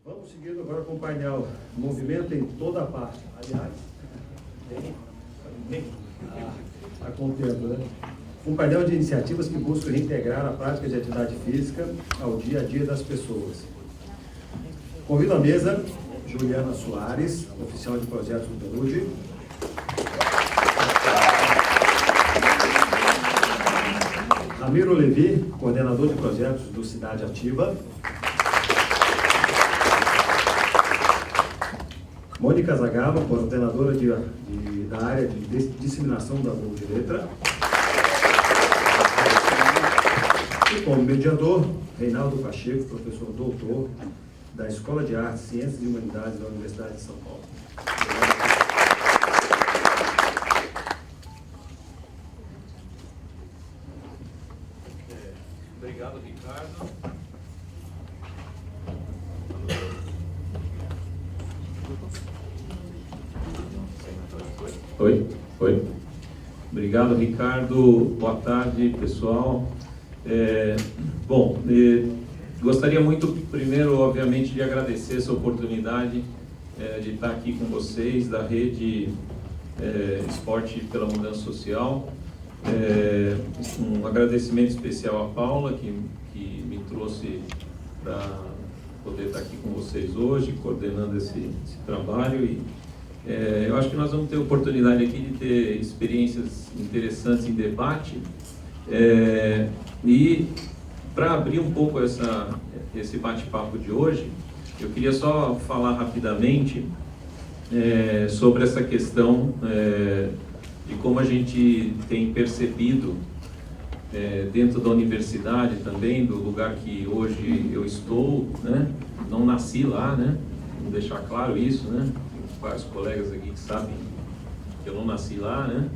Vamos seguindo agora com o painel Movimento em Toda a Parte. Aliás, a contento, né? Um painel de iniciativas que buscam reintegrar a prática de atividade física ao dia a dia das pessoas. Convido à mesa Juliana Soares, oficial de projetos do PNUD. Ramiro Levi, coordenador de projetos do Cidade Ativa. Mônica Zagalo, coordenadora da área de disseminação da Globo de Letra. E como mediador, Reinaldo Pacheco, professor doutor da Escola de Artes, Ciências e Humanidades da Universidade de São Paulo. Obrigado, Ricardo. Oi. Obrigado, Ricardo. Boa tarde, pessoal. Gostaria muito, primeiro, obviamente, de agradecer essa oportunidade de estar aqui com vocês, da Rede Esporte pela Mudança Social. Um agradecimento especial à Paula, que me trouxe para poder estar aqui com vocês hoje, coordenando esse trabalho. E eu acho que nós vamos ter oportunidade aqui de ter experiências interessantes em debate. E para abrir um pouco esse bate-papo de hoje, eu queria só falar rapidamente sobre essa questão de como a gente tem percebido dentro da universidade também, do lugar que hoje eu estou, né? Não nasci lá, né? Vamos deixar claro isso, né? Tem vários colegas aqui que sabem que eu não nasci lá, né?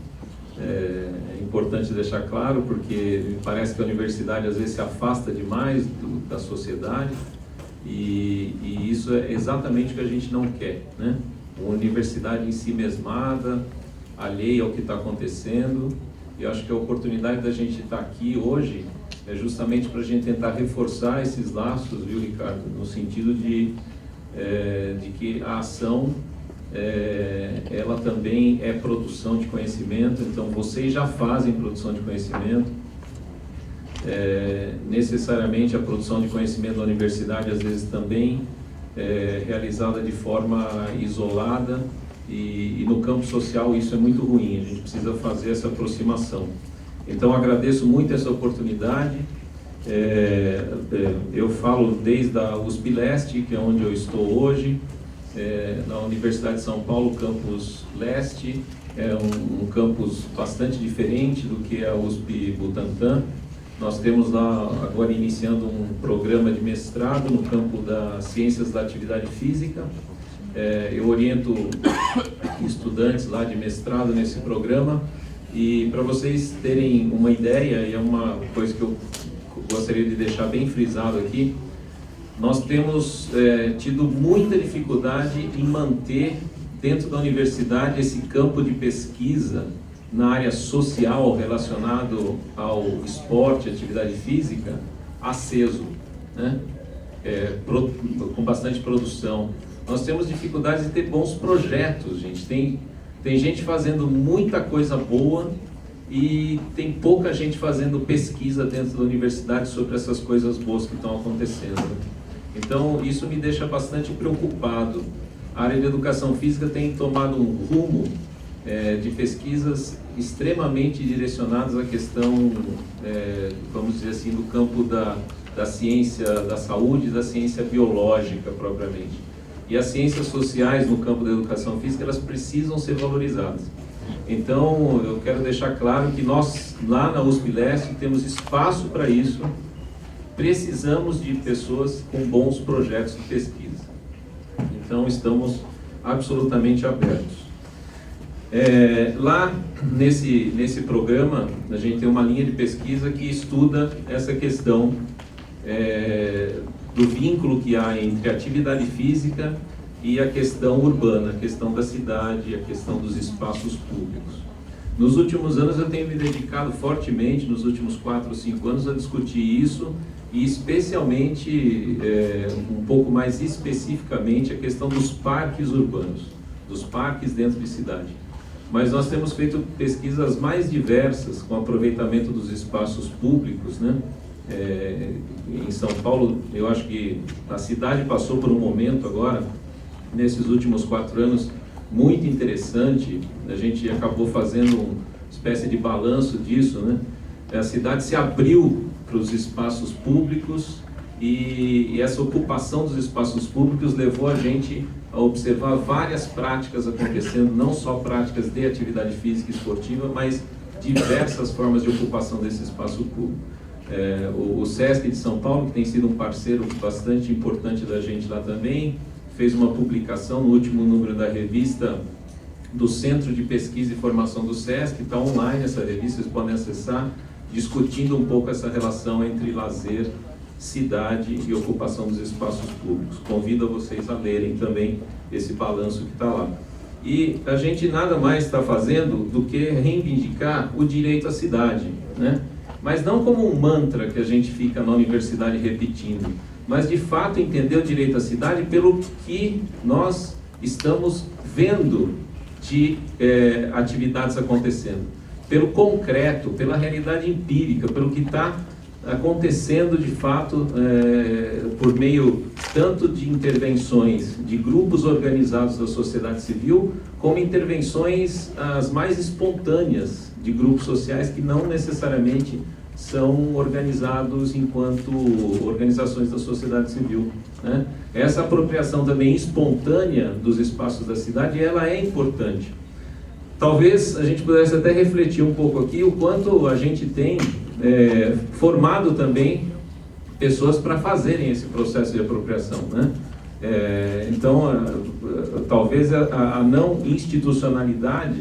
É importante deixar claro, porque me parece que a universidade às vezes se afasta demais da sociedade, e isso é exatamente o que a gente não quer, né? Uma universidade em si mesmada, alheia ao que está acontecendo. E eu acho que a oportunidade da gente estar aqui hoje é justamente para a gente tentar reforçar esses laços, viu, Ricardo? No sentido de que a ação ela também é produção de conhecimento. Então vocês já fazem produção de conhecimento. Necessariamente a produção de conhecimento da universidade às vezes também é realizada de forma isolada, e no campo social isso é muito ruim. A gente precisa fazer essa aproximação. Então agradeço muito essa oportunidade. Eu falo desde a USP Leste, que é onde eu estou hoje, na Universidade de São Paulo, campus Leste, é um campus bastante diferente do que a USP Butantã. Nós temos lá agora iniciando um programa de mestrado no campo das Ciências da Atividade Física. Eu oriento estudantes lá de mestrado nesse programa, e para vocês terem uma ideia, e é uma coisa que eu gostaria de deixar bem frisado aqui, nós temos tido muita dificuldade em manter dentro da universidade esse campo de pesquisa na área social relacionado ao esporte, atividade física, aceso, né? Com bastante produção. Nós temos dificuldades de ter bons projetos, gente. Tem gente fazendo muita coisa boa e tem pouca gente fazendo pesquisa dentro da universidade sobre essas coisas boas que estão acontecendo. Então, isso me deixa bastante preocupado. A área de educação física tem tomado um rumo de pesquisas extremamente direcionadas à questão, vamos dizer assim, do campo da ciência da saúde e da ciência biológica propriamente. E as ciências sociais no campo da educação física, elas precisam ser valorizadas. Então, eu quero deixar claro que nós, lá na USP Leste, temos espaço para isso. Precisamos de pessoas com bons projetos de pesquisa. Então, estamos absolutamente abertos. Lá, nesse programa, a gente tem uma linha de pesquisa que estuda essa questão do vínculo que há entre a atividade física e a questão urbana, a questão da cidade, a questão dos espaços públicos. Nos últimos anos eu tenho me dedicado fortemente, nos últimos 4 ou 5 anos, a discutir isso e especialmente, um pouco mais especificamente, a questão dos parques urbanos, dos parques dentro de cidade. Mas nós temos feito pesquisas mais diversas com aproveitamento dos espaços públicos, né? Em São Paulo, eu acho que a cidade passou por um momento agora, nesses últimos 4 anos, muito interessante. A gente acabou fazendo uma espécie de balanço disso, né? A cidade se abriu para os espaços públicos e essa ocupação dos espaços públicos levou a gente a observar várias práticas acontecendo, não só práticas de atividade física e esportiva, mas diversas formas de ocupação desse espaço público. O SESC de São Paulo, que tem sido um parceiro bastante importante da gente lá também, fez uma publicação no último número da revista do Centro de Pesquisa e Formação do SESC, está online essa revista, vocês podem acessar, discutindo um pouco essa relação entre lazer, cidade e ocupação dos espaços públicos. Convido a vocês a lerem também esse balanço que está lá. E a gente nada mais está fazendo do que reivindicar o direito à cidade, né? Mas não como um mantra que a gente fica na universidade repetindo, mas de fato entender o direito à cidade pelo que nós estamos vendo de atividades acontecendo, pelo concreto, pela realidade empírica, pelo que está acontecendo de fato, por meio tanto de intervenções de grupos organizados da sociedade civil, como intervenções as mais espontâneas de grupos sociais que não necessariamente são organizados enquanto organizações da sociedade civil, né? Essa apropriação também espontânea dos espaços da cidade, ela é importante. Talvez a gente pudesse até refletir um pouco aqui o quanto a gente tem formado também pessoas para fazerem esse processo de apropriação, né? Então, talvez a não institucionalidade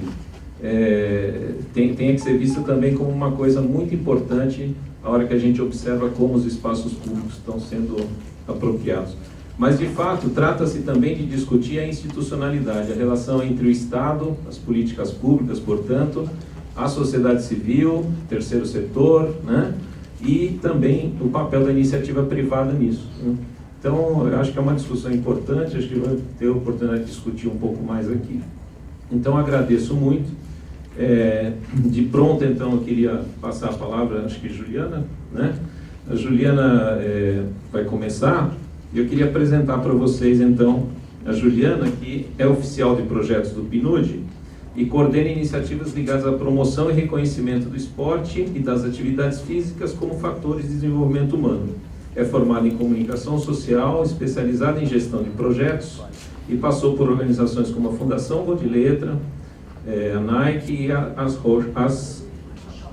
tenha que ser vista também como uma coisa muito importante a hora que a gente observa como os espaços públicos estão sendo apropriados. Mas, de fato, trata-se também de discutir a institucionalidade, a relação entre o Estado, as políticas públicas, portanto, a sociedade civil, terceiro setor, né? E também o papel da iniciativa privada nisso, né? Então, eu acho que é uma discussão importante, acho que vai ter a oportunidade de discutir um pouco mais aqui. Então, agradeço muito. De pronto, então, eu queria passar a palavra, acho que Juliana, né? A Juliana vai começar, e eu queria apresentar para vocês, então, a Juliana, que é oficial de projetos do PNUD e coordena iniciativas ligadas à promoção e reconhecimento do esporte e das atividades físicas como fatores de desenvolvimento humano. É formada em comunicação social, especializada em gestão de projetos e passou por organizações como a Fundação Gol de Letra, a Nike e a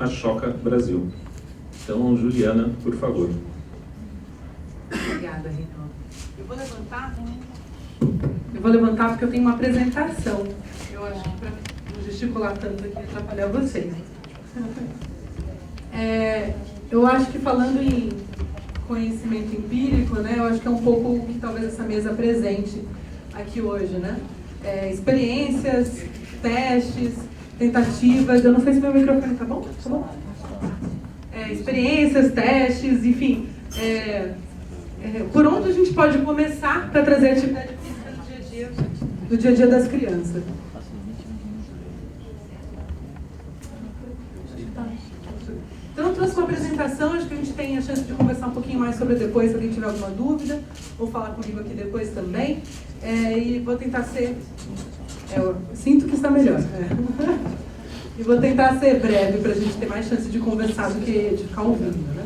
Choca Brasil. Então, Juliana, por favor. Obrigada, Rino. Eu vou levantar porque eu tenho uma apresentação. Eu acho que para não gesticular tanto aqui e atrapalhar vocês. Eu acho que falando em conhecimento empírico, né, eu acho que é um pouco o que talvez essa mesa apresente aqui hoje, né? Experiências, testes, tentativas. Eu não sei se meu microfone tá bom? Tá bom? Experiências, testes, enfim. Por onde a gente pode começar para trazer atividade física no dia a dia das crianças? Então, eu trouxe uma apresentação, acho que a gente tem a chance de conversar um pouquinho mais sobre depois, se alguém tiver alguma dúvida, ou falar comigo aqui depois também. E vou tentar ser... eu sinto que está melhor. E vou tentar ser breve para a gente ter mais chance de conversar do que de ficar ouvindo, né?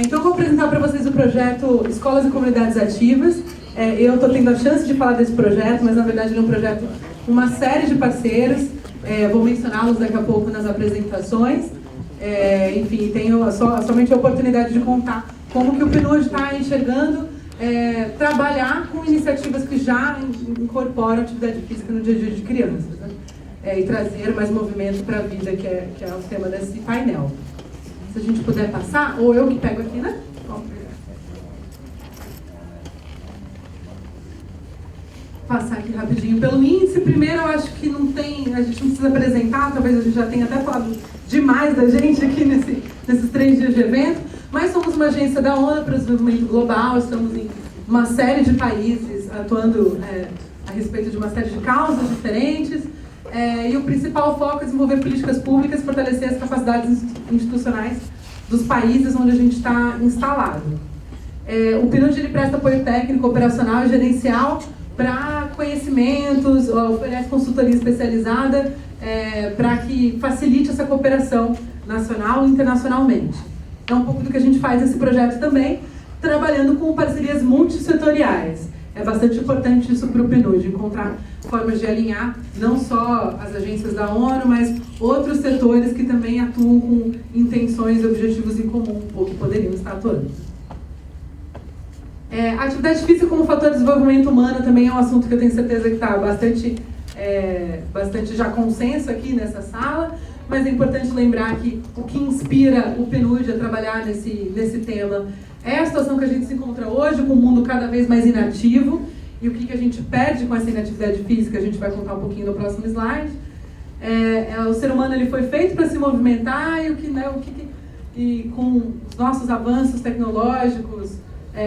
Então, eu vou apresentar para vocês o projeto Escolas e Comunidades Ativas. Eu estou tendo a chance de falar desse projeto, mas na verdade ele é um projeto com uma série de parceiros. Vou mencioná-los daqui a pouco nas apresentações. Enfim, tenho somente a oportunidade de contar como que o PNUD está enxergando trabalhar com iniciativas que já incorporam atividade física no dia a dia de crianças, né? E trazer mais movimento para a vida, que é o tema desse painel. Se a gente puder passar, ou eu que pego aqui, né? Vamos pegar. passar aqui rapidinho pelo índice. Primeiro, eu acho que a gente não precisa apresentar, talvez a gente já tenha até falado demais da gente aqui nesses 3 dias de evento, mas somos uma agência da ONU para o Desenvolvimento Global, estamos em uma série de países atuando a respeito de uma série de causas diferentes, e o principal foco é desenvolver políticas públicas e fortalecer as capacidades institucionais dos países onde a gente está instalado. O PNUD ele presta apoio técnico, operacional e gerencial para conhecimentos, oferece consultoria especializada para que facilite essa cooperação nacional e internacionalmente. É um pouco do que a gente faz nesse projeto também, trabalhando com parcerias multissetoriais. É bastante importante isso para o PNUD, encontrar formas de alinhar não só as agências da ONU, mas outros setores que também atuam com intenções e objetivos em comum, ou que poderiam estar atuando. A atividade física como fator de desenvolvimento humano também é um assunto que eu tenho certeza que está bastante já consenso aqui nessa sala, mas é importante lembrar que o que inspira o PNUD a trabalhar nesse tema é a situação que a gente se encontra hoje, com o mundo cada vez mais inativo, e o que a gente perde com essa inatividade física, a gente vai contar um pouquinho no próximo slide. O ser humano ele foi feito para se movimentar, e com os nossos avanços tecnológicos,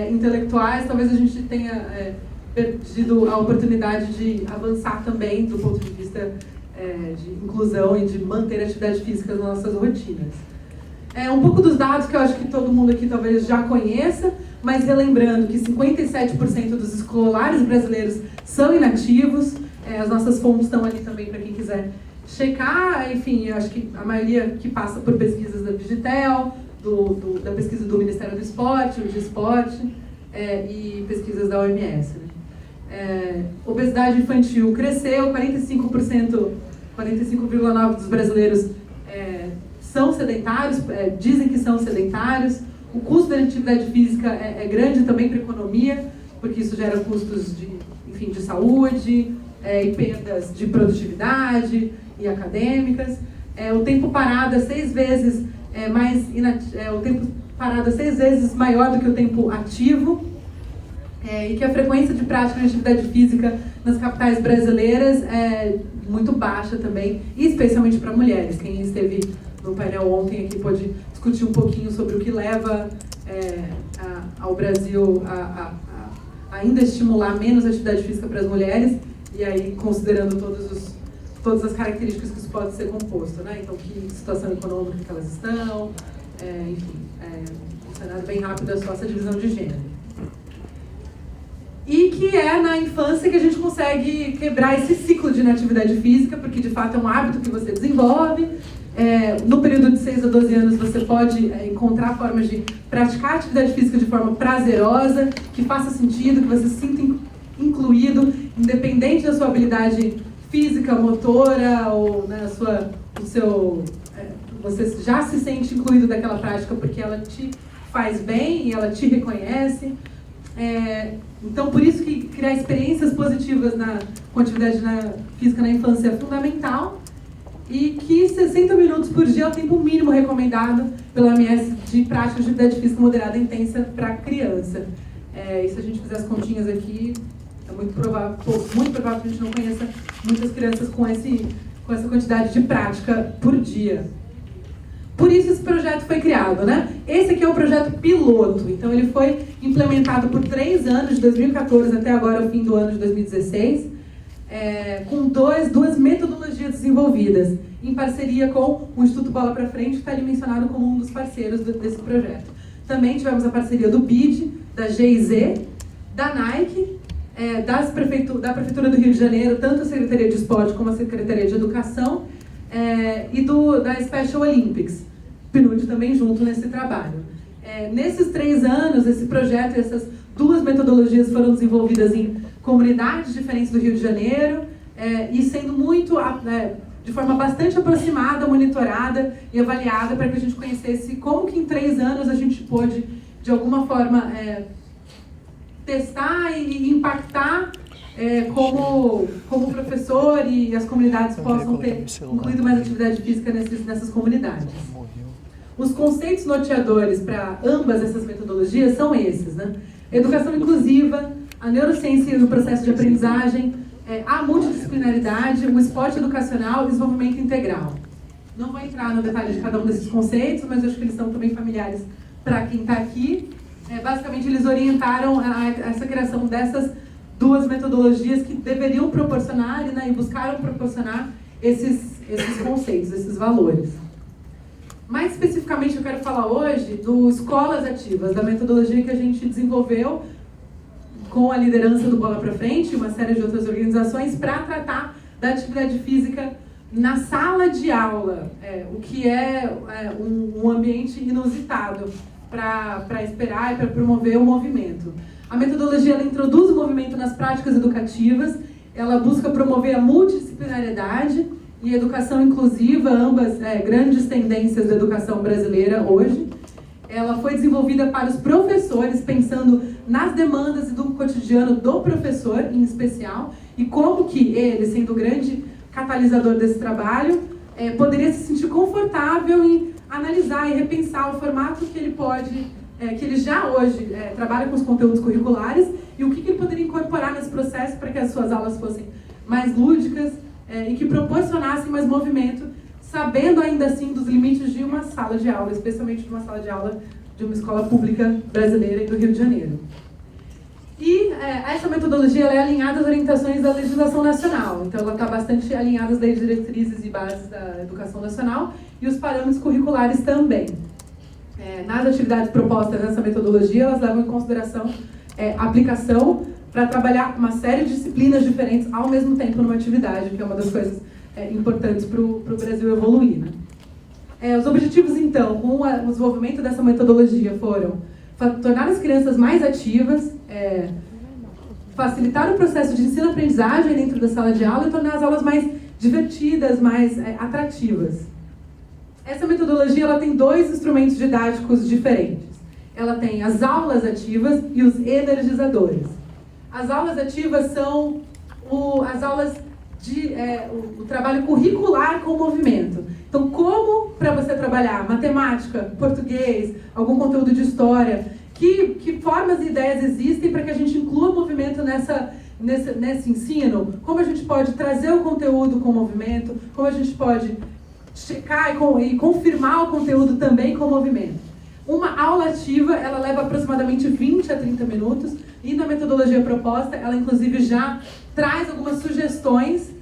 intelectuais, talvez a gente tenha perdido a oportunidade de avançar também do ponto de vista de inclusão e de manter a atividade física nas nossas rotinas. Um pouco dos dados que eu acho que todo mundo aqui talvez já conheça, mas relembrando que 57% dos escolares brasileiros são inativos, as nossas fontes estão ali também para quem quiser checar, enfim, eu acho que a maioria que passa por pesquisas da Digitel, da pesquisa do Ministério do Esporte, o G-Esporte, e pesquisas da OMS. Obesidade infantil cresceu, 45,9% dos brasileiros são sedentários, dizem que são sedentários. O custo da atividade física é grande também para a economia, porque isso gera custos de saúde, e perdas de produtividade e acadêmicas. O tempo parado é 6 vezes maior do que o tempo ativo, e que a frequência de prática de atividade física nas capitais brasileiras é muito baixa também, e especialmente para mulheres. Quem esteve no painel ontem aqui pode discutir um pouquinho sobre o que leva ao Brasil a ainda estimular menos atividade física para as mulheres, e aí considerando todas as características que isso pode ser composto, né? Então, que situação econômica que elas estão, enfim, funcionando bem rápido é só essa divisão de gênero. E que é na infância que a gente consegue quebrar esse ciclo de inatividade física, porque de fato é um hábito que você desenvolve. No período de 6 a 12 anos você pode encontrar formas de praticar atividade física de forma prazerosa, que faça sentido, que você se sinta incluído, independente da sua habilidade física, motora, ou você já se sente incluído daquela prática porque ela te faz bem e ela te reconhece. Então, por isso que criar experiências positivas com atividade física na infância é fundamental, e que 60 minutos por dia é o tempo mínimo recomendado pela OMS de prática de atividade física moderada e intensa para criança. E se a gente fizer as continhas aqui, é muito provável que a gente não conheça muitas crianças com essa quantidade de prática por dia. Por isso esse projeto foi criado, né? Esse aqui é o projeto piloto, então ele foi implementado por 3 anos, de 2014 até agora, o fim do ano de 2016, com duas metodologias desenvolvidas, em parceria com o Instituto Bola pra Frente, que está ali mencionado como um dos parceiros desse projeto. Também tivemos a parceria do BID, da GIZ, da Nike, da Prefeitura do Rio de Janeiro, tanto a Secretaria de Esporte como a Secretaria de Educação, e da Special Olympics, PNUD também junto nesse trabalho. Nesses 3 anos, esse projeto e essas 2 metodologias foram desenvolvidas em comunidades diferentes do Rio de Janeiro, e sendo de forma bastante aproximada, monitorada e avaliada, para que a gente conhecesse como que em 3 anos a gente pôde, de alguma forma, testar e impactar como professor, e as comunidades possam ter incluído mais atividade física nessas comunidades. Os conceitos norteadores para ambas essas metodologias são esses, né? Educação inclusiva, a neurociência e o processo de aprendizagem, a multidisciplinaridade, o esporte educacional e o desenvolvimento integral. Não vou entrar no detalhe de cada um desses conceitos, mas acho que eles são também familiares para quem está aqui. Basicamente, eles orientaram essa criação dessas duas metodologias que deveriam proporcionar, né, e buscaram proporcionar esses conceitos, esses valores. Mais especificamente, eu quero falar hoje do Escolas Ativas, da metodologia que a gente desenvolveu com a liderança do Bola Pra Frente e uma série de outras organizações para tratar da atividade física na sala de aula, o que é um ambiente inusitado para esperar e para promover o movimento. A metodologia ela introduz o movimento nas práticas educativas, ela busca promover a multidisciplinariedade e educação inclusiva, ambas grandes tendências da educação brasileira hoje. Ela foi desenvolvida para os professores, pensando nas demandas do cotidiano do professor, em especial, e como que ele, sendo o grande catalisador desse trabalho, poderia se sentir confortável em analisar e repensar o formato que ele pode, que ele já hoje trabalha com os conteúdos curriculares e o que ele poderia incorporar nesse processo para que as suas aulas fossem mais lúdicas e que proporcionassem mais movimento, sabendo ainda assim dos limites de uma sala de aula, especialmente de uma sala de aula de uma escola pública brasileira e do Rio de Janeiro. E essa metodologia ela é alinhada às orientações da legislação nacional, então ela está bastante alinhada às leis diretrizes e bases da educação nacional e os parâmetros curriculares também. Nas atividades propostas nessa metodologia, elas levam em consideração a aplicação para trabalhar uma série de disciplinas diferentes ao mesmo tempo numa atividade, que é uma das coisas importantes para o Brasil evoluir, né? Os objetivos, então, com o desenvolvimento dessa metodologia foram tornar as crianças mais ativas, facilitar o processo de ensino-aprendizagem dentro da sala de aula e tornar as aulas mais divertidas, mais atrativas. Essa metodologia ela tem dois instrumentos didáticos diferentes. Ela tem as aulas ativas e os energizadores. As aulas ativas são as aulas o trabalho curricular com o movimento. Então, como para você trabalhar matemática, português, algum conteúdo de história, que formas e ideias existem para que a gente inclua o movimento nesse ensino? Como a gente pode trazer o conteúdo com o movimento? Como a gente pode checar e confirmar o conteúdo também com o movimento? Uma aula ativa, ela leva aproximadamente 20 a 30 minutos e na metodologia proposta, ela inclusive já traz algumas sugestões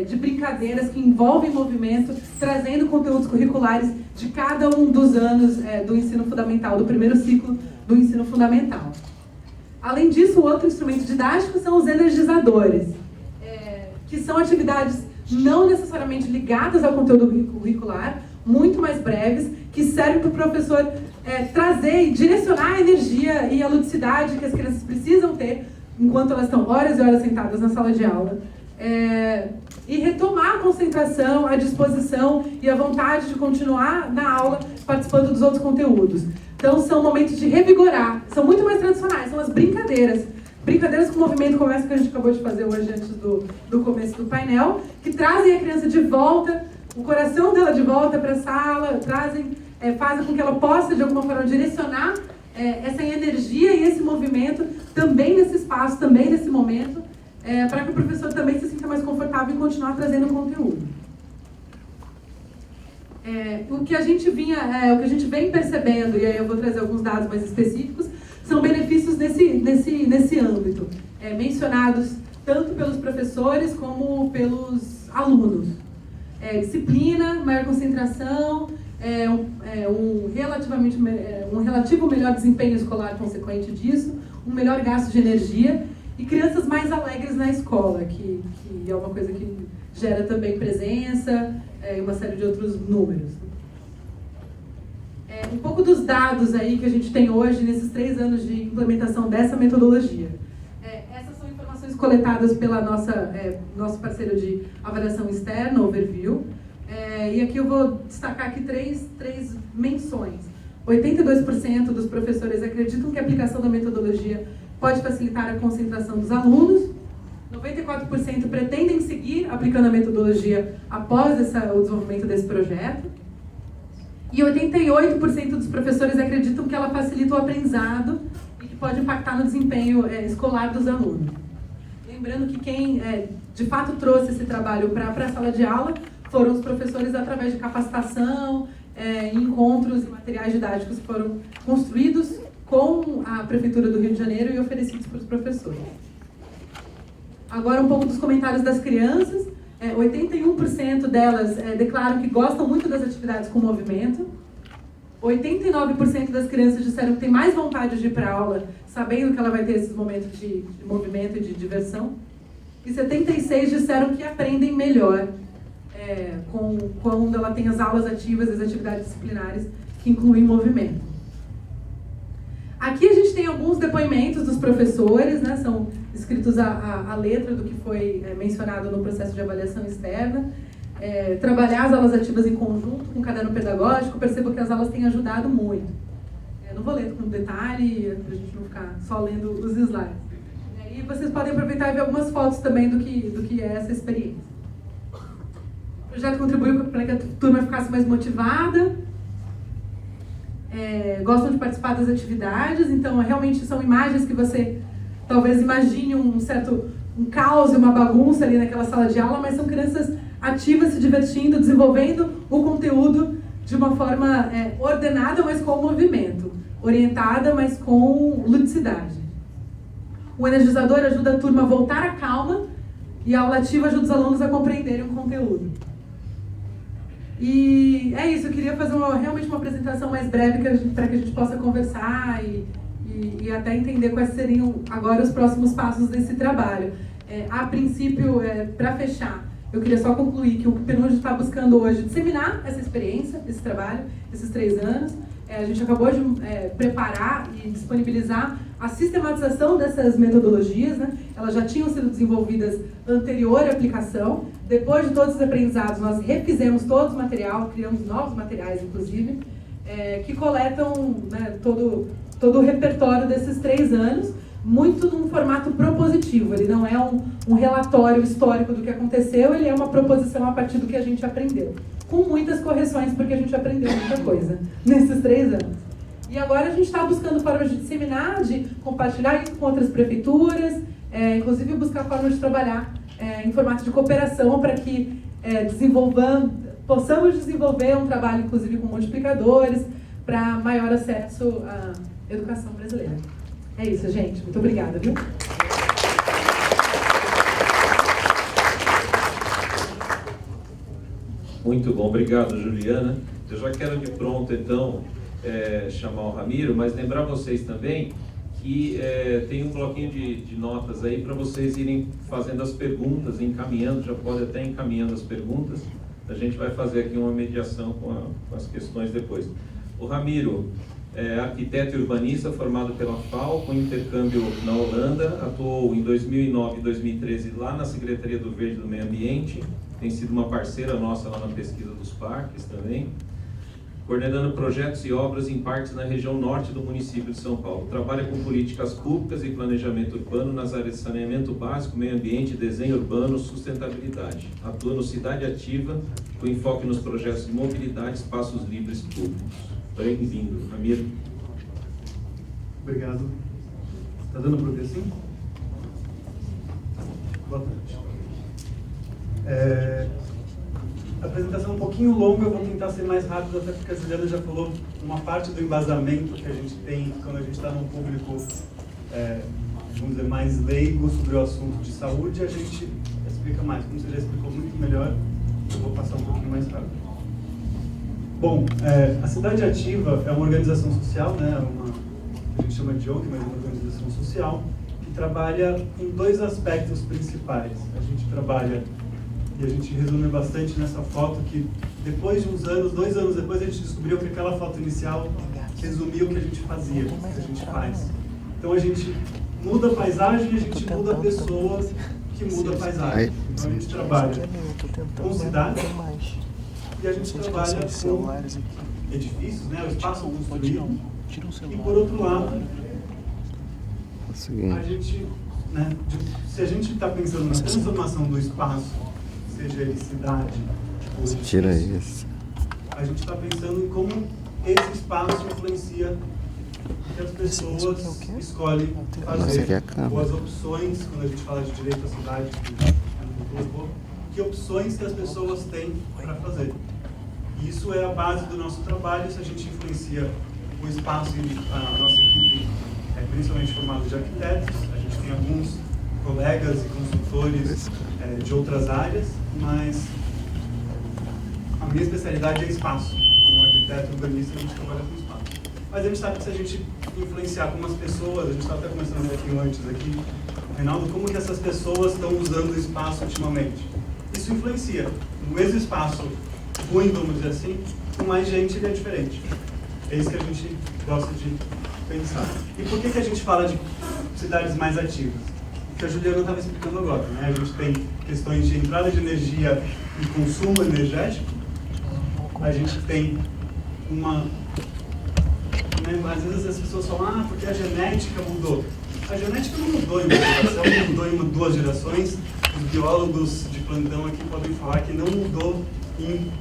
de brincadeiras que envolvem movimento, trazendo conteúdos curriculares de cada um dos anos do ensino fundamental, do primeiro ciclo do ensino fundamental. Além disso, o outro instrumento didático são os energizadores, que são atividades não necessariamente ligadas ao conteúdo curricular, muito mais breves, que servem para o professor trazer e direcionar a energia e a ludicidade que as crianças precisam ter enquanto elas estão horas e horas sentadas na sala de aula, e retomar a concentração, a disposição e a vontade de continuar na aula participando dos outros conteúdos. Então são momentos de revigorar, são muito mais tradicionais, são as brincadeiras. Brincadeiras com movimento como essa que a gente acabou de fazer hoje antes do começo do painel, que trazem a criança de volta, o coração dela de volta para a sala, fazem com que ela possa de alguma forma direcionar essa energia e esse movimento também nesse espaço, também nesse momento, para que o professor também se sinta mais confortável em continuar trazendo conteúdo. O que a gente vem percebendo, e aí eu vou trazer alguns dados mais específicos, são benefícios nesse âmbito, mencionados tanto pelos professores como pelos alunos. Disciplina, maior concentração, um relativo melhor desempenho escolar consequente disso, um melhor gasto de energia e crianças mais alegres na escola, que é uma coisa que gera também presença e uma série de outros números. Um pouco dos dados aí que a gente tem hoje nesses 3 anos de implementação dessa metodologia. Essas são informações coletadas pela nosso parceiro de avaliação externa, Overview. E aqui eu vou destacar aqui três menções. 82% dos professores acreditam que a aplicação da metodologia pode facilitar a concentração dos alunos. 94% pretendem seguir aplicando a metodologia após o desenvolvimento desse projeto. E 88% dos professores acreditam que ela facilita o aprendizado e que pode impactar no desempenho escolar dos alunos. Lembrando que quem de fato trouxe esse trabalho para a sala de aula foram os professores através de capacitação, encontros e materiais didáticos que foram construídos com a Prefeitura do Rio de Janeiro e oferecidos para os professores. Agora um pouco dos comentários das crianças. 81% delas declaram que gostam muito das atividades com movimento. 89% das crianças disseram que tem mais vontade de ir para a aula, sabendo que ela vai ter esses momentos de movimento e de diversão. E 76% disseram que aprendem melhor quando ela tem as aulas ativas, as atividades disciplinares que incluem movimento. Aqui a gente tem alguns depoimentos dos professores, né, são escritos à letra do que foi mencionado no processo de avaliação externa. Trabalhar as aulas ativas em conjunto com o caderno pedagógico, percebo que as aulas têm ajudado muito. Não vou ler com detalhe, para a gente não ficar só lendo os slides. E vocês podem aproveitar e ver algumas fotos também do que é essa experiência. O projeto contribuiu para que a turma ficasse mais motivada, gostam de participar das atividades, então realmente são imagens que você talvez imagine um caos e uma bagunça ali naquela sala de aula, mas são crianças ativas, se divertindo, desenvolvendo o conteúdo de uma forma ordenada, mas com movimento, orientada, mas com ludicidade. O energizador ajuda a turma a voltar à calma e a aula ativa ajuda os alunos a compreenderem o conteúdo. E é isso, eu queria fazer realmente uma apresentação mais breve para que a gente possa conversar e até entender quais seriam agora os próximos passos desse trabalho. A princípio, para fechar, eu queria só concluir que o PNUD está buscando hoje disseminar essa experiência, esse trabalho, esses 3 anos. A gente acabou de preparar e disponibilizar a sistematização dessas metodologias, né? Elas já tinham sido desenvolvidas anterior à aplicação. Depois de todos os aprendizados, nós refizemos todo o material, criamos novos materiais, inclusive, que coletam, né, todo o repertório desses 3 anos, muito num formato propositivo. Ele não é um relatório histórico do que aconteceu, ele é uma proposição a partir do que a gente aprendeu. Com muitas correções, porque a gente aprendeu muita coisa nesses 3 anos. E agora a gente está buscando formas de disseminar, de compartilhar isso com outras prefeituras, inclusive buscar formas de trabalhar em formato de cooperação para que possamos desenvolver um trabalho, inclusive, com multiplicadores, para maior acesso à educação brasileira. É isso, gente. Muito obrigada, viu? Muito bom, obrigado, Juliana. Eu já quero de pronto, então, chamar o Ramiro, mas lembrar vocês também que tem um bloquinho de notas aí para vocês irem fazendo as perguntas, encaminhando, já pode até encaminhando as perguntas. A gente vai fazer aqui uma mediação com as questões depois. O Ramiro é arquiteto e urbanista formado pela FAO, com intercâmbio na Holanda, atuou em 2009 e 2013 lá na Secretaria do Verde e do Meio Ambiente, tem sido uma parceira nossa lá na pesquisa dos parques também, coordenando projetos e obras em parques na região norte do município de São Paulo. Trabalha com políticas públicas e planejamento urbano nas áreas de saneamento básico, meio ambiente, desenho urbano, sustentabilidade. Atua no Cidade Ativa, com enfoque nos projetos de mobilidade, espaços livres públicos. Bem-vindo, Ramiro. Obrigado. Está dando para ver assim? Boa tarde. A apresentação é um pouquinho longa, eu vou tentar ser mais rápido, até porque a Juliana já falou uma parte do embasamento que a gente tem quando a gente está num público, vamos dizer, mais leigo sobre o assunto de saúde, a gente explica mais. Como você já explicou muito melhor, eu vou passar um pouquinho mais rápido. Bom, a Cidade Ativa é uma organização social, né, a gente chama de ONG, mas é uma organização social, que trabalha em 2 aspectos principais. A gente trabalha, e a gente resume bastante nessa foto, que depois de uns anos, 2 anos depois, a gente descobriu que aquela foto inicial resumia o que a gente fazia, o que a gente faz. Então a gente muda a paisagem e a gente muda a pessoa que muda a paisagem. Então a gente trabalha com cidades, e a gente trabalha com edifícios, né, o espaço construído, e por outro lado, a gente, né, se a gente está pensando na transformação do espaço, seja ele cidade ou edifício, a gente está pensando em como esse espaço influencia que as pessoas escolhem fazer, ou as opções, quando a gente fala de direito à cidade, que opções que as pessoas têm para fazer. E isso é a base do nosso trabalho. Se a gente influencia o espaço, a nossa equipe é principalmente formada de arquitetos, a gente tem alguns colegas e consultores de outras áreas, mas a minha especialidade é espaço. Como arquiteto urbanista, a gente trabalha com espaço. Mas a gente sabe que se a gente influenciar como as pessoas, a gente estava até conversando um pouquinho antes aqui, Reinaldo, como que essas pessoas estão usando o espaço ultimamente. Isso influencia. No mesmo espaço ruim, vamos dizer assim, com mais gente ele é diferente. É isso que a gente gosta de pensar. E por que a gente fala de cidades mais ativas? O que a Juliana estava explicando agora, né? A gente tem questões de entrada de energia e consumo energético. A gente tem uma... Né? Às vezes as pessoas falam, porque a genética mudou. A genética não mudou em uma geração, não mudou em 2 gerações. Os biólogos de plantão aqui podem falar que não mudou em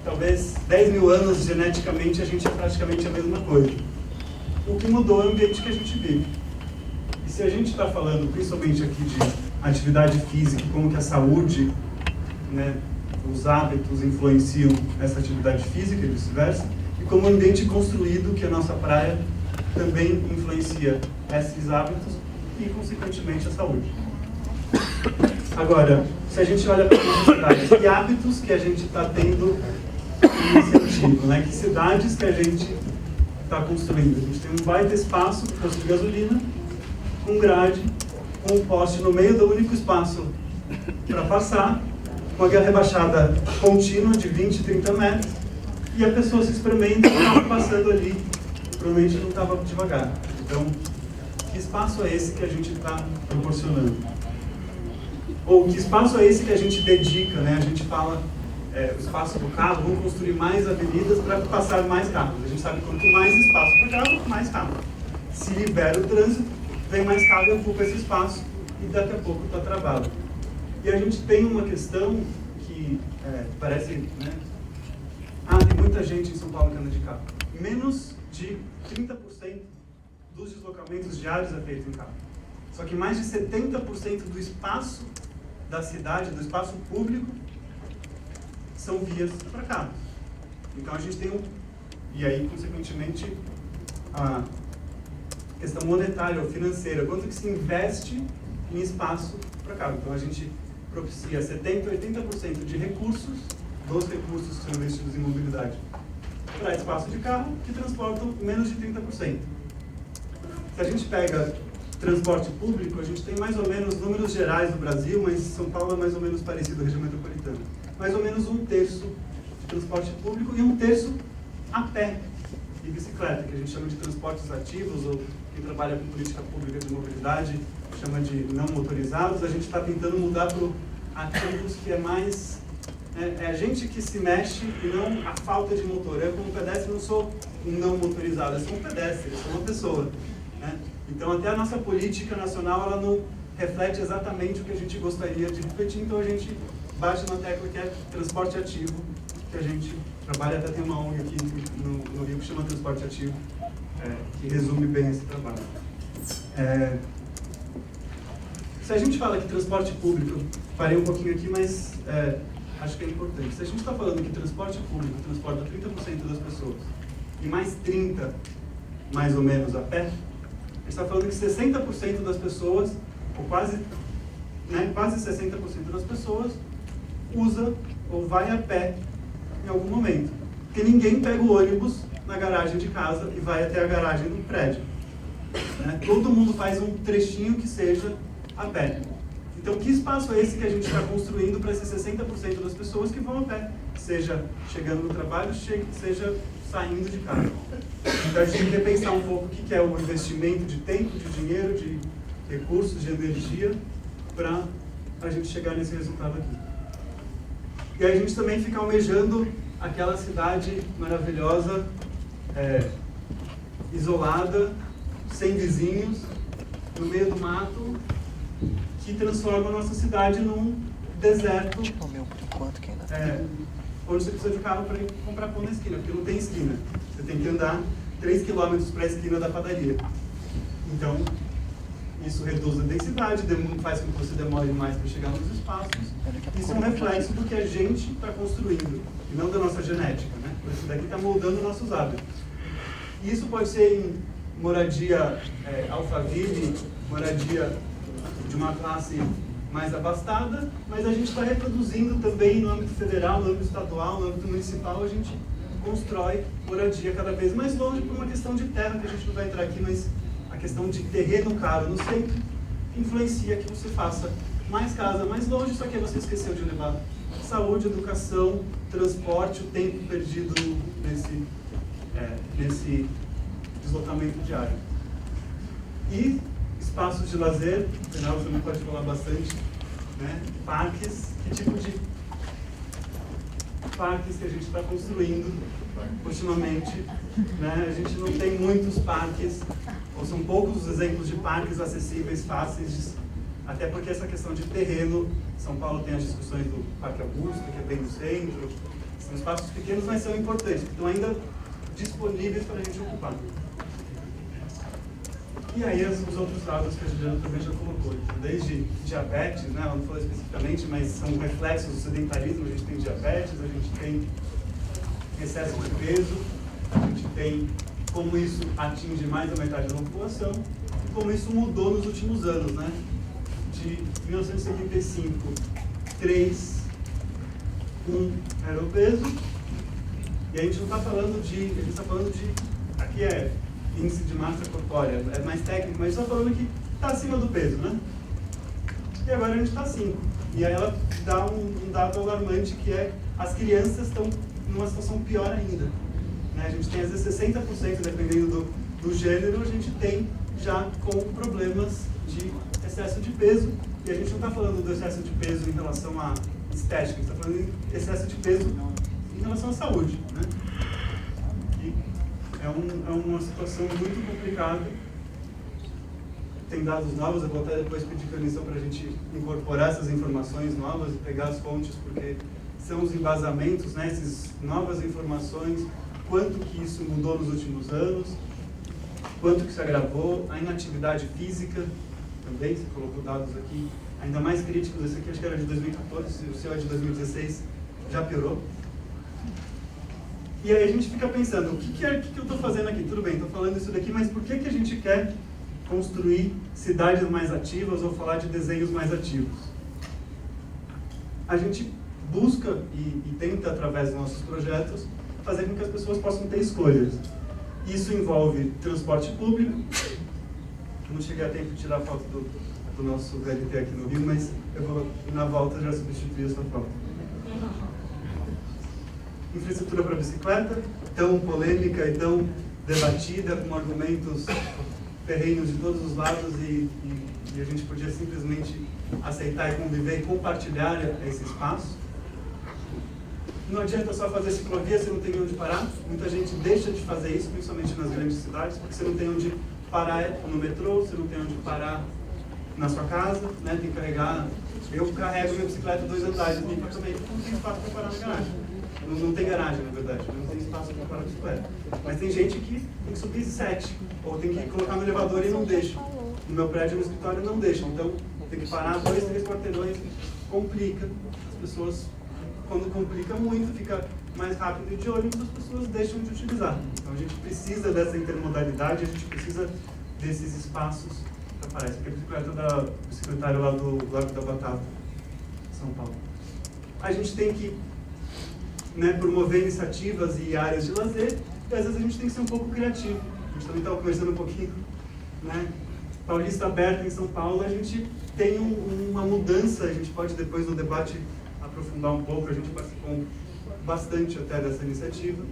talvez 10 mil anos. Geneticamente a gente é praticamente a mesma coisa. O que mudou é o ambiente que a gente vive. E se a gente está falando principalmente aqui de atividade física, como que a saúde, né, os hábitos influenciam essa atividade física e vice-versa, e como o ambiente construído, que é a nossa praia, também influencia esses hábitos e, consequentemente, a saúde. Agora, se a gente olha para as cidades, que hábitos que a gente está tendo nesse sentido, né? Que cidades que a gente está construindo? A gente tem um baita espaço para posto de gasolina, com grade, com um poste no meio do único espaço para passar, com a rebaixada contínua de 20, 30 metros, e a pessoa se experimenta e estava passando ali, provavelmente não estava devagar. Então, que espaço é esse que a gente está proporcionando? Ou que espaço é esse que a gente dedica, né? A gente fala, o espaço do carro, vamos construir mais avenidas para passar mais carros. A gente sabe que quanto mais espaço para carro, mais carro. Se libera o trânsito, vem mais carro e ocupa esse espaço, e daqui a pouco está travado. E a gente tem uma questão que parece, né? Tem muita gente em São Paulo que anda de carro. Menos de 30% dos deslocamentos diários é feito em carro. Só que mais de 70% do espaço da cidade, do espaço público, são vias para carros. Então a gente tem e aí, consequentemente, a questão monetária ou financeira, quanto que se investe em espaço para carro. Então a gente propicia 70% a 80% de recursos, dos recursos que são investidos em mobilidade, para espaço de carro, que transportam menos de 30%. Se a gente pega transporte público, a gente tem mais ou menos, números gerais do Brasil, mas São Paulo é mais ou menos parecido à região metropolitana. Mais ou menos 1/3 de transporte público e 1/3 a pé e bicicleta, que a gente chama de transportes ativos, ou quem trabalha com política pública de mobilidade chama de não motorizados. A gente está tentando mudar para ativos, que é mais... É a gente que se mexe e não a falta de motor. Eu, como pedestre, não sou um não motorizado, eu sou um pedestre, eu sou uma pessoa. Né? Então, até a nossa política nacional, ela não reflete exatamente o que a gente gostaria de refletir, então a gente bate na tecla que é transporte ativo, que a gente trabalha, até tem uma ONG aqui no Rio que chama Transporte Ativo, que resume bem esse trabalho. Se a gente fala que transporte público, parei um pouquinho aqui, mas acho que é importante. Se a gente está falando que transporte público transporta 30% das pessoas e mais 30%, mais ou menos, a pé, a gente está falando que 60% das pessoas, ou quase 60% das pessoas, usa ou vai a pé em algum momento. Porque ninguém pega o ônibus na garagem de casa e vai até a garagem do prédio. Né? Todo mundo faz um trechinho que seja a pé. Então, que espaço é esse que a gente está construindo para esses 60% das pessoas que vão a pé? Seja chegando no trabalho, seja saindo de casa. Então, a gente tem que repensar um pouco o que é o investimento de tempo, de dinheiro, de recursos, de energia, para a gente chegar nesse resultado aqui. E aí a gente também fica almejando aquela cidade maravilhosa, isolada, sem vizinhos, no meio do mato, que transforma a nossa cidade num deserto, onde você precisa de carro para ir comprar pão na esquina, porque não tem esquina. Você tem que andar 3 quilômetros para a esquina da padaria. Então, isso reduz a densidade, faz com que você demore mais para chegar nos espaços. Isso é um reflexo do que a gente está construindo, e não da nossa genética, né? Por isso daqui está moldando nossos hábitos. E isso pode ser em moradia alfaville, moradia de uma classe mais abastada, mas a gente está reproduzindo também no âmbito federal, no âmbito estadual, no âmbito municipal, a gente constrói moradia cada vez mais longe por uma questão de terra, que a gente não vai entrar aqui, mas a questão de terreno caro no centro influencia que você faça mais casa mais longe, só que você esqueceu de levar saúde, educação, transporte, o tempo perdido nesse deslocamento diário. E espaços de lazer, afinal você não pode falar bastante, né? Parques, que tipo de parques que a gente está construindo ultimamente, né? A gente não tem muitos parques, ou são poucos os exemplos de parques acessíveis, fáceis, até porque essa questão de terreno, São Paulo tem as discussões do Parque Augusta, que é bem no centro, são espaços pequenos, mas são importantes, estão ainda disponíveis para a gente ocupar. E aí os outros dados que a Juliana também já colocou, desde diabetes, né, ela não falou especificamente, mas são reflexos do sedentarismo, a gente tem diabetes, a gente tem excesso de peso, a gente tem como isso atinge mais da metade da população, e como isso mudou nos últimos anos, né? De 1975, 3, 1 era o peso, e a gente não está falando de, a gente está falando de, aqui é índice de massa corpórea, é mais técnico, mas só falando que está acima do peso, né? E agora a gente está 5. E aí ela dá um dado alarmante que é as crianças estão numa situação pior ainda. Né? A gente tem às vezes 60%, dependendo do gênero, a gente tem já com problemas de excesso de peso. E a gente não está falando do excesso de peso em relação à estética, a gente está falando de excesso de peso em relação à saúde. Né? É uma situação muito complicada. Tem dados novos, eu vou até depois pedir permissão para a gente incorporar essas informações novas e pegar as fontes, porque são os embasamentos, né, essas novas informações, quanto que isso mudou nos últimos anos, quanto que se agravou, a inatividade física também, você colocou dados aqui, ainda mais críticos, esse aqui acho que era de 2014, o seu é de 2016, já piorou. E aí a gente fica pensando, o que eu estou fazendo aqui? Tudo bem, estou falando isso daqui, mas por que a gente quer construir cidades mais ativas ou falar de desenhos mais ativos? A gente busca e tenta, através dos nossos projetos, fazer com que as pessoas possam ter escolhas. Isso envolve transporte público. Eu não cheguei a tempo de tirar a foto do nosso VLT aqui no Rio, mas eu vou, na volta, já substituir essa foto. Infraestrutura para bicicleta, tão polêmica e tão debatida, com argumentos ferrenhos de todos os lados, e a gente podia simplesmente aceitar e conviver e compartilhar esse espaço. Não adianta só fazer ciclovia, você não tem onde parar. Muita gente deixa de fazer isso, principalmente nas grandes cidades, porque você não tem onde parar no metrô, você não tem onde parar na sua casa, né? Tem que carregar. Eu carrego minha bicicleta 2 andares no apartamento, não tem espaço para parar na garagem. Não tem garagem, na verdade, não tem espaço para parar a bicicleta. Mas tem gente que tem que subir 7, ou tem que colocar no elevador e não deixa. No meu prédio, no escritório, não deixam. Então, tem que parar 2, 3 quarteirões, complica. As pessoas, quando complica muito, fica mais rápido e de ônibus, as pessoas deixam de utilizar. Então, a gente precisa dessa intermodalidade, a gente precisa desses espaços que aparecem. Aqui é a bicicleta do secretário lá do Largo da Batata, São Paulo. A gente tem que, né, promover iniciativas e áreas de lazer, e às vezes a gente tem que ser um pouco criativo. A gente também estava conversando um pouquinho, né? Paulista Aberta em São Paulo, a gente tem uma mudança, a gente pode depois no debate aprofundar um pouco, a gente participou bastante até dessa iniciativa,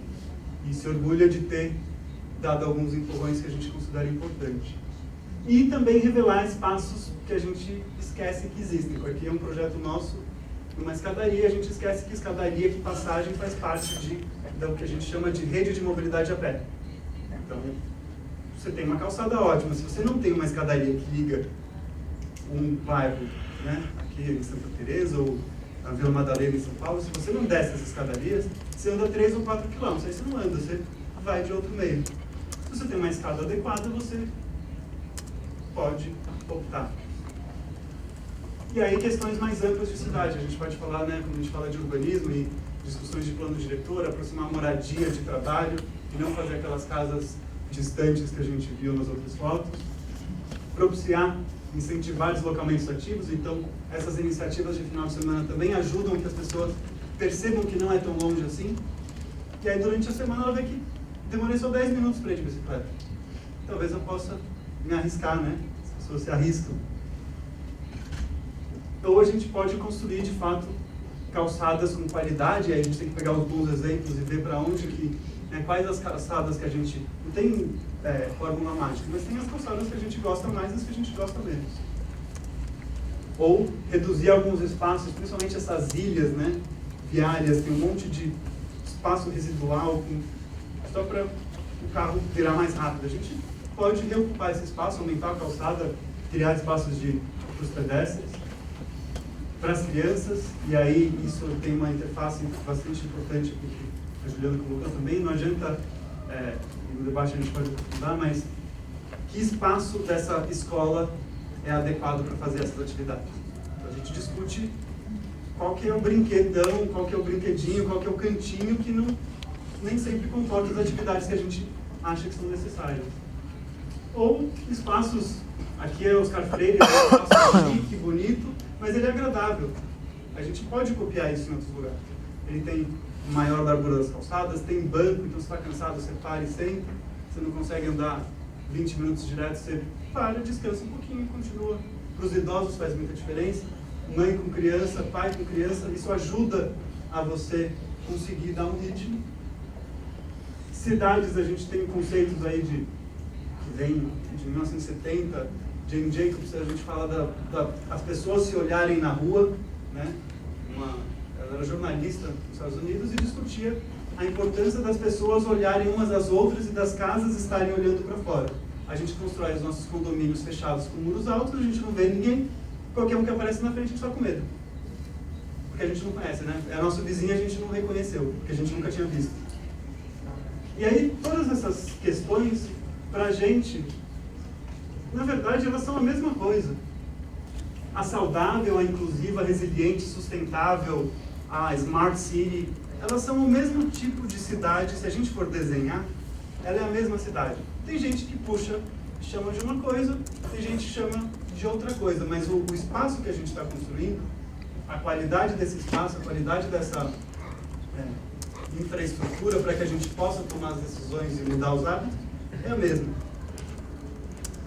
e se orgulha de ter dado alguns empurrões que a gente considera importante. E também revelar espaços que a gente esquece que existem, porque é um projeto nosso, numa escadaria, a gente esquece que escadaria, que passagem faz parte do que a gente chama de rede de mobilidade a pé. Então, você tem uma calçada ótima, se você não tem uma escadaria que liga um bairro, né, aqui em Santa Teresa ou na Vila Madalena em São Paulo, se você não desce as escadarias, você anda 3 ou 4 quilômetros, aí você não anda, você vai de outro meio. Se você tem uma escada adequada, você pode optar. E aí questões mais amplas de cidade. A gente pode falar, né, quando a gente fala de urbanismo e discussões de plano diretor, aproximar a moradia de trabalho e não fazer aquelas casas distantes que a gente viu nas outras fotos. Propiciar, incentivar deslocamentos ativos. Então, essas iniciativas de final de semana também ajudam que as pessoas percebam que não é tão longe assim. E aí, durante a semana, ela vê que demorei só 10 minutos para ir de bicicleta. Talvez eu possa me arriscar, né? As pessoas se arriscam. Ou a gente pode construir, de fato, calçadas com qualidade, e aí a gente tem que pegar os bons exemplos e ver para onde que, né, quais as calçadas que a gente, não tem fórmula mágica, mas tem as calçadas que a gente gosta mais e as que a gente gosta menos. Ou reduzir alguns espaços, principalmente essas ilhas, né, viárias, tem um monte de espaço residual, só para o carro virar mais rápido. A gente pode reocupar esse espaço, aumentar a calçada, criar espaços para os pedestres, para as crianças, e aí isso tem uma interface bastante importante, porque a Juliana colocou também, não adianta, no debate a gente pode aprofundar, mas que espaço dessa escola é adequado para fazer essas atividades? Então, a gente discute qual que é o brinquedão, qual que é o brinquedinho, qual que é o cantinho que não, nem sempre comporta as atividades que a gente acha que são necessárias. Ou espaços, aqui é Oscar Freire, é um espaço chique, bonito, mas ele é agradável. A gente pode copiar isso em outros lugares. Ele tem maior largura das calçadas, tem banco, então você está cansado, você para e senta. Você não consegue andar 20 minutos direto, você para, descansa um pouquinho e continua. Para os idosos faz muita diferença. Mãe com criança, pai com criança, isso ajuda a você conseguir dar um ritmo. Cidades, a gente tem conceitos aí que vem de 1970, Jane Jacobs, a gente fala as pessoas se olharem na rua, né? Ela era jornalista nos Estados Unidos e discutia a importância das pessoas olharem umas às outras e das casas estarem olhando para fora. A gente constrói os nossos condomínios fechados com muros altos, a gente não vê ninguém, qualquer um que aparece na frente a gente está com medo. Porque a gente não conhece, né? É nosso vizinho, a gente não reconheceu, porque a gente nunca tinha visto. E aí, todas essas questões, para a gente, na verdade, elas são a mesma coisa. A saudável, a inclusiva, a resiliente, sustentável, a smart city, elas são o mesmo tipo de cidade. Se a gente for desenhar, ela é a mesma cidade. Tem gente que puxa, chama de uma coisa, tem gente que chama de outra coisa, mas o espaço que a gente está construindo, a qualidade desse espaço, a qualidade dessa infraestrutura para que a gente possa tomar as decisões e mudar os hábitos, é a mesma.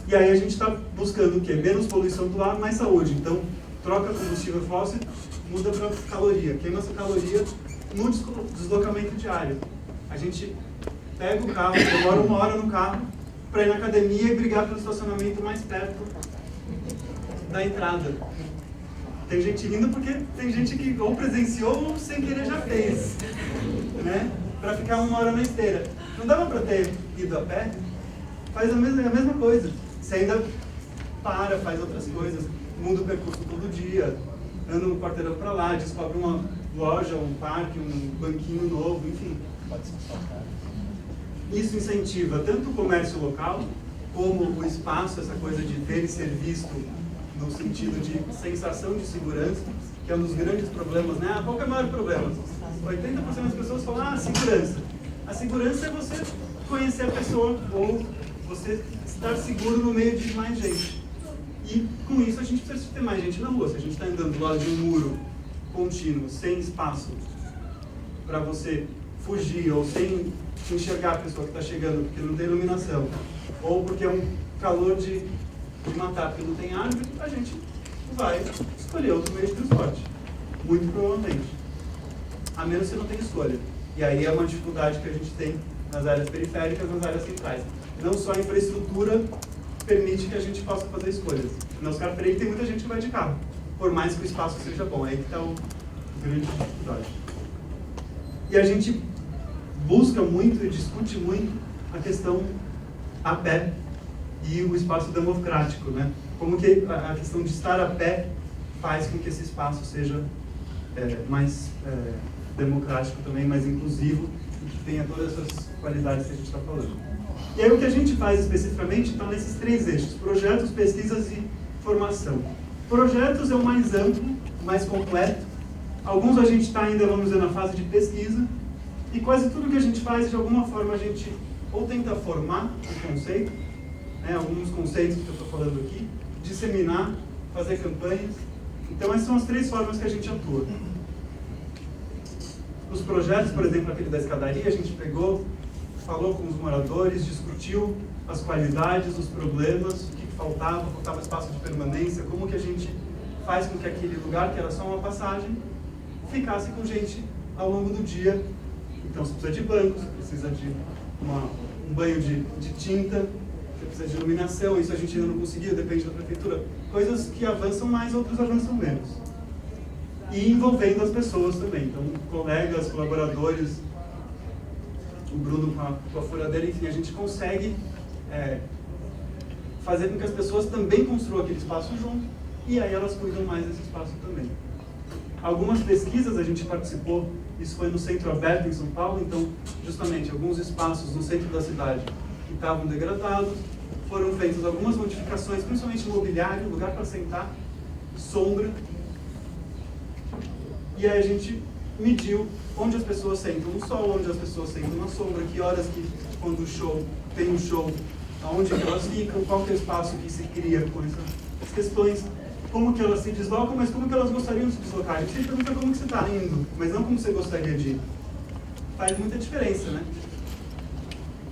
E aí a gente está buscando o quê? Menos poluição do ar, mais saúde. Então, troca combustível fóssil, muda para caloria. Queima essa caloria no deslocamento diário. A gente pega o carro, demora 1 hora no carro para ir na academia e brigar pelo estacionamento mais perto da entrada. Tem gente rindo porque tem gente que ou presenciou ou sem querer já fez, né? Para ficar 1 hora na esteira. Não dava para ter ido a pé? Faz a mesma coisa. Você ainda para, faz outras coisas, muda o percurso todo dia, anda um quarteirão para lá, descobre uma loja, um parque, um banquinho novo, enfim. Isso incentiva tanto o comércio local, como o espaço, essa coisa de ver e ser visto no sentido de sensação de segurança, que é um dos grandes problemas, né? Qual que é o maior problema? 80% das pessoas falam, segurança. A segurança é você conhecer a pessoa ou você estar seguro no meio de mais gente. E com isso a gente precisa ter mais gente na rua. Se a gente está andando do lado de um muro contínuo, sem espaço para você fugir, ou sem enxergar a pessoa que está chegando porque não tem iluminação, ou porque é um calor de matar porque não tem árvore, a gente vai escolher outro meio de transporte. Muito provavelmente. A menos que você não tenha escolha. E aí é uma dificuldade que a gente tem nas áreas periféricas, nas áreas centrais. Não só a infraestrutura permite que a gente possa fazer escolhas. Na Oscar Freire tem muita gente que vai de carro, por mais que o espaço seja bom. É aí que está a grande dificuldade. E a gente busca muito e discute muito a questão a pé e o espaço democrático, né? Como que a questão de estar a pé faz com que esse espaço seja mais democrático também, mais inclusivo e que tenha todas essas qualidades que a gente está falando. E aí o que a gente faz especificamente está nesses 3 eixos: projetos, pesquisas e formação. Projetos é o mais amplo, mais completo. Alguns a gente está ainda, vamos dizer, na fase de pesquisa. E quase tudo que a gente faz, de alguma forma, a gente ou tenta formar o conceito, né, alguns conceitos que eu estou falando aqui, disseminar, fazer campanhas. Então essas são as 3 formas que a gente atua. Os projetos, por exemplo, aquele da escadaria, a gente pegou, falou com os moradores, discutiu as qualidades, os problemas, o que faltava espaço de permanência, como que a gente faz com que aquele lugar, que era só uma passagem, ficasse com gente ao longo do dia. Então você precisa de bancos, você precisa de um banho de tinta, você precisa de iluminação, isso a gente ainda não conseguiu, depende da prefeitura. Coisas que avançam mais, outras avançam menos. E envolvendo as pessoas também, então colegas, colaboradores, o Bruno com a furadeira, enfim, a gente consegue fazer com que as pessoas também construam aquele espaço junto, e aí elas cuidam mais desse espaço também. Algumas pesquisas a gente participou, isso foi no Centro Aberto em São Paulo, então justamente alguns espaços no centro da cidade que estavam degradados, foram feitas algumas modificações, principalmente mobiliário, lugar para sentar, sombra, e aí a gente mediu onde as pessoas sentam no sol, onde as pessoas sentam na sombra, que horas que, quando tem um show, aonde que elas ficam, qual que é o espaço que se cria com essas questões, como que elas se deslocam, mas como que elas gostariam de se deslocar. A gente sempre pergunta como que você está indo, mas não como você gostaria de ir. Faz muita diferença, né?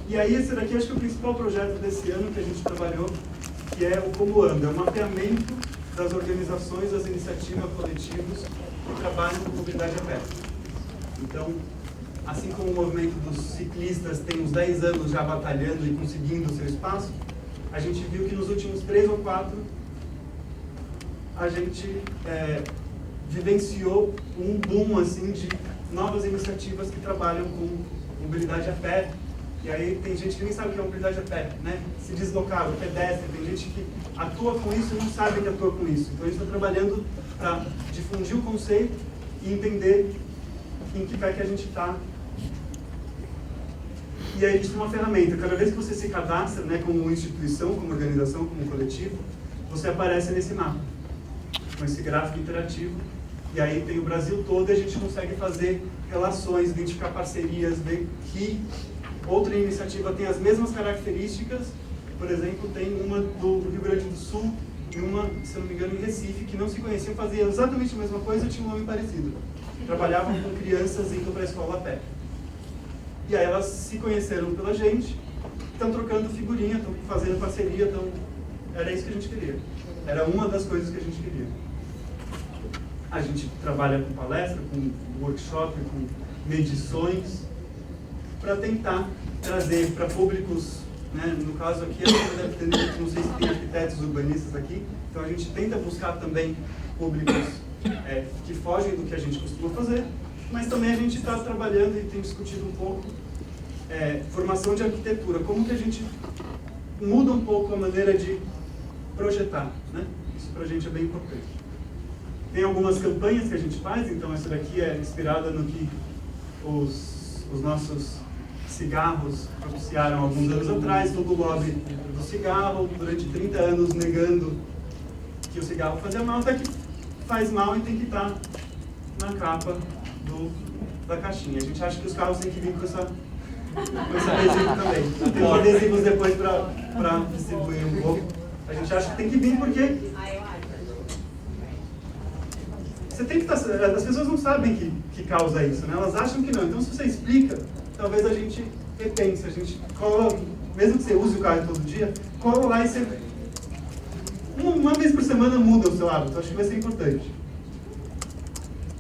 E aí esse daqui acho que é o principal projeto desse ano que a gente trabalhou, que é o Como Anda, é o mapeamento das organizações, das iniciativas, coletivos que trabalham com mobilidade a pé. Então, assim como o movimento dos ciclistas tem uns 10 anos já batalhando e conseguindo o seu espaço, a gente viu que nos últimos 3 ou 4 a gente vivenciou um boom assim, de novas iniciativas que trabalham com mobilidade a pé. E aí tem gente que nem sabe o que é mobilidade a pé, né? Se deslocar, o pedestre, tem gente que atua com isso e não sabe que atua com isso. Então a gente está trabalhando para difundir o conceito e entender em que pé que a gente está. E aí a gente tem uma ferramenta, cada vez que você se cadastra, né, como instituição, como organização, como coletivo, você aparece nesse mapa, com esse gráfico interativo. E aí tem o Brasil todo e a gente consegue fazer relações, identificar parcerias, ver que outra iniciativa tem as mesmas características. Por exemplo, tem uma do Rio Grande do Sul e uma, se não me engano, em Recife, que não se conheciam, faziam exatamente a mesma coisa, tinha um nome parecido. Trabalhavam com crianças indo para a escola a pé. E aí elas se conheceram pela gente, estão trocando figurinha, estão fazendo parceria, era isso que a gente queria. Era uma das coisas que a gente queria. A gente trabalha com palestra, com workshop, com medições, para tentar trazer para públicos, né, no caso aqui, não sei se tem arquitetos urbanistas aqui, então a gente tenta buscar também públicos que fogem do que a gente costuma fazer, mas também a gente está trabalhando e tem discutido um pouco formação de arquitetura, como que a gente muda um pouco a maneira de projetar, né? Isso para a gente é bem importante. Tem algumas campanhas que a gente faz, então essa daqui é inspirada no que os nossos cigarros propiciaram alguns anos atrás, todo o lobby do cigarro, durante 30 anos negando que o cigarro fazia mal, até que faz mal e tem que estar na capa da caixinha. A gente acha que os carros têm que vir com esse adesivo também. Tem adesivos depois para distribuir um pouco. A gente acha que tem que vir porque você tem que estar. As pessoas não sabem que causa isso, né? Elas acham que não. Então, se você explica, talvez a gente repense, a gente cola, mesmo que você use o carro todo dia, cola lá e você. Uma vez por semana muda o seu hábito, acho que vai ser importante.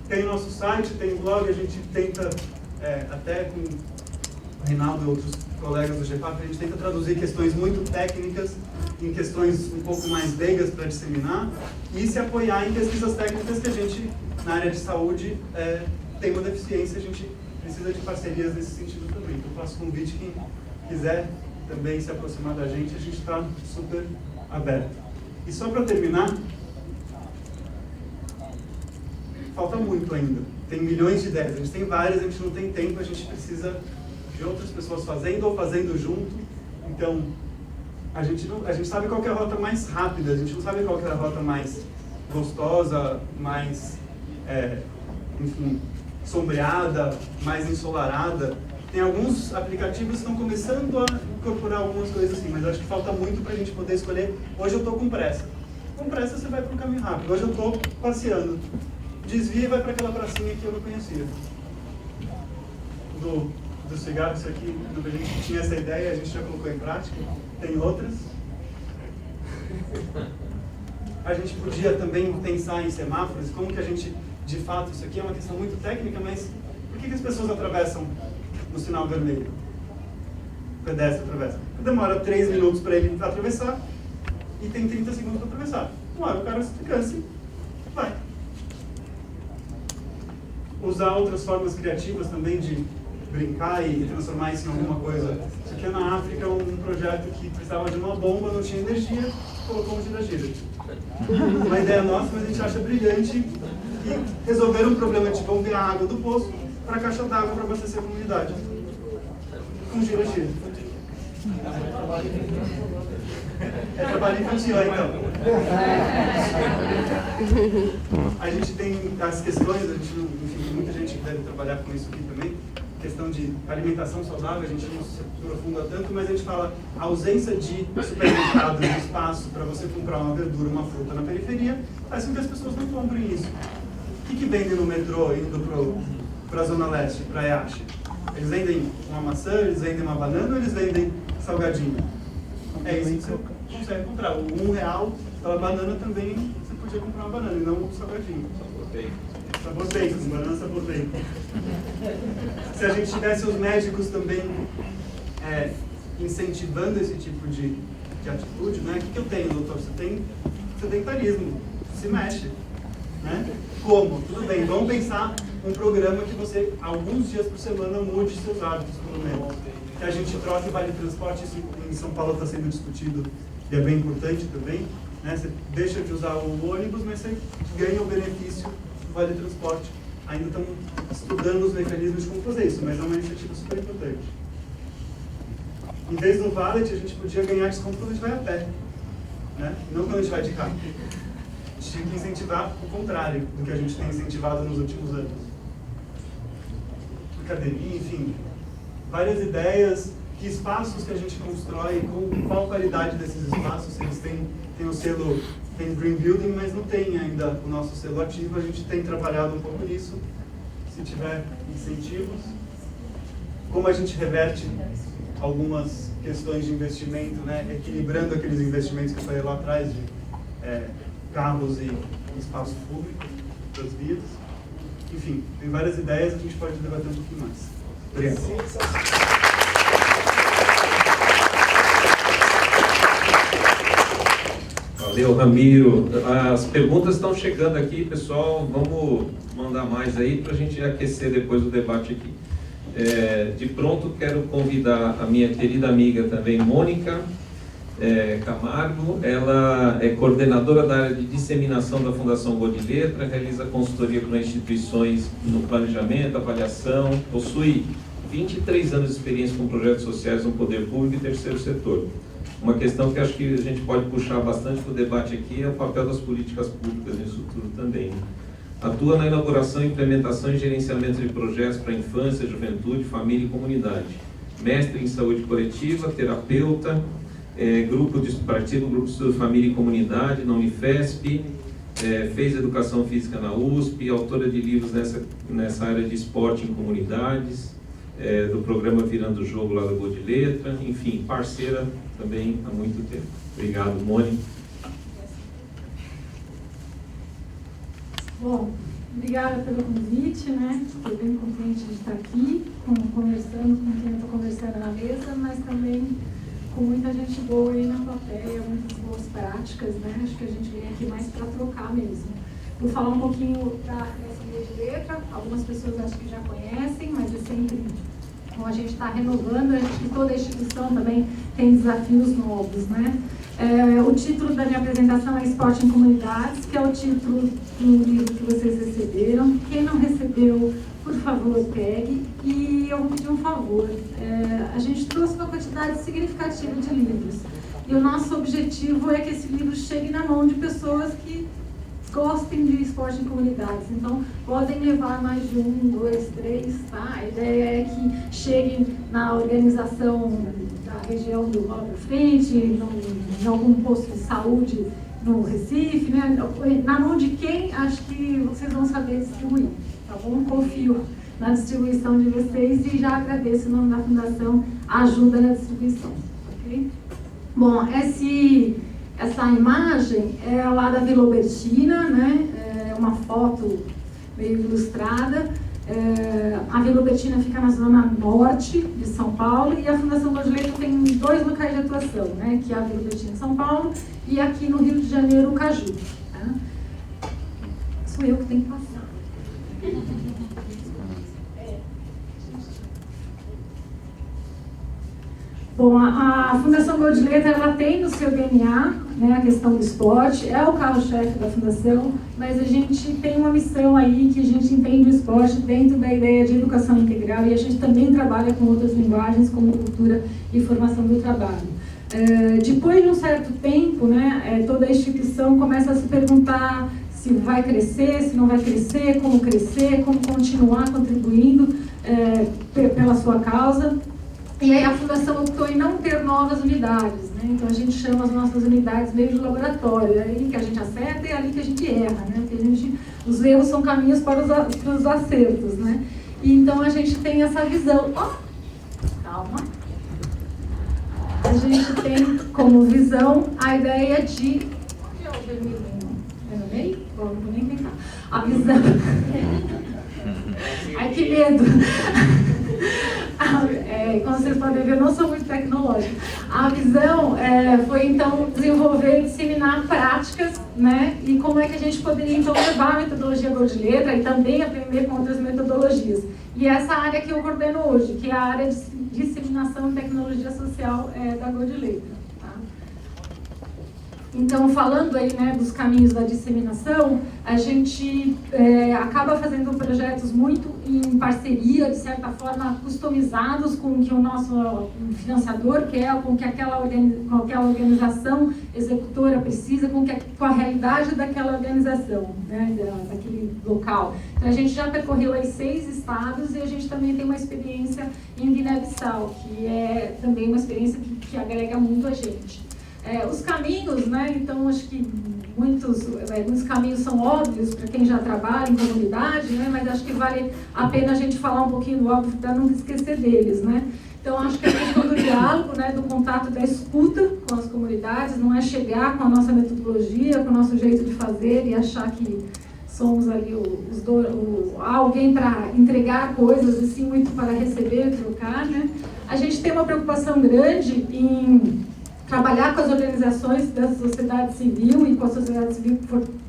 Tem o nosso site, tem o blog, a gente tenta, até com o Reinaldo e outros colegas do GEPAP, a gente tenta traduzir questões muito técnicas em questões um pouco mais leigas para disseminar e se apoiar em pesquisas técnicas que a gente, na área de saúde, tem uma deficiência, a gente precisa de parcerias nesse sentido também. Então, faço convite, quem quiser também se aproximar da gente, a gente está super aberto. E só para terminar, falta muito ainda. Tem milhões de ideias, a gente tem várias, a gente não tem tempo, a gente precisa de outras pessoas fazendo ou fazendo junto Então, a gente sabe qual que é a rota mais rápida, a gente não sabe qual que é a rota mais gostosa, mais, enfim, sombreada, mais ensolarada. Tem alguns aplicativos que estão começando a incorporar algumas coisas assim, mas eu acho que falta muito para a gente poder escolher. Hoje eu estou com pressa. Com pressa você vai para um caminho rápido. Hoje eu estou passeando. Desvia e vai para aquela pracinha que eu não conhecia. Do cigarro, isso aqui, a gente tinha essa ideia, a gente já colocou em prática. Tem outras. A gente podia também pensar em semáforos, como que a gente, de fato, isso aqui é uma questão muito técnica, mas por que as pessoas atravessam no sinal vermelho? O pedestre atravessa. Demora 3 minutos para ele atravessar e tem 30 segundos para atravessar. Uma hora o cara se cansa e vai. Usar outras formas criativas também de brincar e transformar isso em alguma coisa. Isso aqui é na África, um projeto que precisava de uma bomba, não tinha energia, colocou um gira-gira. Uma ideia nossa, mas a gente acha brilhante e resolver um problema de bombear a água do poço para a caixa d'água para abastecer a comunidade. Com gira-gira. É trabalho infantil, então. A gente tem as questões, enfim, muita gente que deve trabalhar com isso aqui também, questão de alimentação saudável, a gente não se aprofunda tanto, mas a gente fala a ausência de supermercados, de espaço para você comprar uma verdura, uma fruta na periferia, faz com que as pessoas não comprem isso. O que vendem no metrô indo para a Zona Leste, para a Iache? Eles vendem uma maçã, eles vendem uma banana ou eles vendem salgadinho? É isso que você consegue comprar. O R$1, pela banana também, você podia comprar uma banana e não um salgadinho. Sabor bacon, banana sabor bacon. Se a gente tivesse os médicos também incentivando esse tipo de atitude, né? O que eu tenho, doutor? Você tem sedentarismo, se mexe. Né? Como? Tudo bem, vamos pensar um programa que você, alguns dias por semana, mude seus hábitos, pelo menos. Que a gente troque vale transporte, isso em São Paulo está sendo discutido e é bem importante também. Né? Você deixa de usar o ônibus, mas você ganha o benefício do vale transporte. Ainda estamos estudando os mecanismos de como fazer isso, mas é uma iniciativa super importante. Em vez do valet, a gente podia ganhar desconto quando a gente vai a pé, né? Não quando a gente vai de carro. A gente tinha que incentivar o contrário do que a gente tem incentivado nos últimos anos. Academia, enfim, várias ideias, que espaços que a gente constrói, com qual qualidade desses espaços, eles têm o selo, tem Green Building, mas não tem ainda o nosso selo ativo, a gente tem trabalhado um pouco nisso, se tiver incentivos. Como a gente reverte algumas questões de investimento, né, equilibrando aqueles investimentos que eu falei lá atrás, de carros e espaço público das vias. Enfim, tem várias ideias, a gente pode debater um pouquinho mais. Obrigado. Valeu, Ramiro. As perguntas estão chegando aqui, pessoal. Vamos mandar mais aí para a gente aquecer depois o debate aqui. De pronto, quero convidar a minha querida amiga também, Mônica Camargo. Ela é coordenadora da área de disseminação da Fundação Boa de Letra, realiza consultoria para instituições no planejamento, avaliação, possui 23 anos de experiência com projetos sociais no poder público e terceiro setor. Uma questão que acho que a gente pode puxar bastante para o debate aqui é o papel das políticas públicas nisso tudo também. Atua na elaboração, implementação e gerenciamento de projetos para infância, juventude, família e comunidade. Mestre em saúde coletiva, terapeuta, participa do grupo de estudo Família e Comunidade na Unifesp, fez educação física na USP, autora de livros nessa área de esporte em comunidades, do programa Virando o Jogo lá da Boa de Letra, enfim, parceira também há muito tempo. Obrigado, Mônica. Bom, obrigada pelo convite, né? Fiquei bem contente de estar aqui, conversando com quem eu estou conversando na mesa, mas também com muita gente boa aí na plateia, muitas boas práticas, né? Acho que a gente vem aqui mais para trocar mesmo. Vou falar um pouquinho da Fundação Boa de Letra, algumas pessoas acho que já conhecem, mas é sempre bom a gente está renovando, acho que toda instituição também tem desafios novos, né? O título da minha apresentação é Esporte em Comunidades, que é o título do livro que vocês receberam. Quem não recebeu, por favor, pegue. E eu vou pedir um favor. A gente trouxe uma quantidade significativa de livros. E o nosso objetivo é que esse livro chegue na mão de pessoas que gostem de esporte em comunidades. Então, podem levar mais de 1, 2, 3, tá? A ideia é que chegue na organização da região do Roda Frente, em algum posto de saúde no Recife, né? Na mão de quem, acho que vocês vão saber distribuir, tá bom? Confio na distribuição de vocês e já agradeço em nome da Fundação a ajuda na distribuição, ok? Bom, essa imagem é lá da Vila Albertina, né? É uma foto meio ilustrada. A Vila Albertina fica na zona norte de São Paulo e a Fundação Godileta tem 2 locais de atuação, né? Que é a Vila Albertina em São Paulo e aqui no Rio de Janeiro, o Caju. Tá? Sou eu que tenho que passar. Bom, a Fundação Godileta, ela tem no seu DNA, né, a questão do esporte, é o carro-chefe da Fundação, mas a gente tem uma missão aí que a gente entende o esporte dentro da ideia de educação integral e a gente também trabalha com outras linguagens como cultura e formação do trabalho. Depois de um certo tempo, né, toda a instituição começa a se perguntar se vai crescer, se não vai crescer, como continuar contribuindo pela sua causa. E aí a Fundação optou em não ter novas unidades, né? Então a gente chama as nossas unidades meio de laboratório, é ali que a gente acerta e é ali que a gente erra, né? Porque os erros são caminhos para os acertos, né? E então a gente tem essa visão. Calma. A gente tem como visão a ideia de... Onde é o vermelhinho? É no meio? Bom, não vou nem tentar. A visão... Ai, que medo! Como vocês podem ver, eu não sou muito tecnológica. A visão foi, então, desenvolver e disseminar práticas, né? E como é que a gente poderia, então, levar a metodologia Godileta e também aprender com outras metodologias. E essa área que eu coordeno hoje, que é a área de disseminação e tecnologia social da Godileta. Então, falando aí, né, dos caminhos da disseminação, a gente acaba fazendo projetos muito em parceria, de certa forma, customizados com o que o nosso financiador quer, com o que aquela organização executora precisa, com a realidade daquela organização, né, daquele local. Então, a gente já percorreu aí 6 estados e a gente também tem uma experiência em Guiné-Bissau, que é também uma experiência que agrega muito a gente. Os caminhos, né? Então acho que muitos caminhos são óbvios para quem já trabalha em comunidade, né? Mas acho que vale a pena a gente falar um pouquinho do óbvio para não esquecer deles, né? Então acho que a questão do diálogo, né? Do contato, da escuta com as comunidades, não é chegar com a nossa metodologia, com o nosso jeito de fazer e achar que somos ali alguém para entregar coisas, assim, muito para receber e trocar, né? A gente tem uma preocupação grande em trabalhar com as organizações da sociedade civil e com a sociedade civil,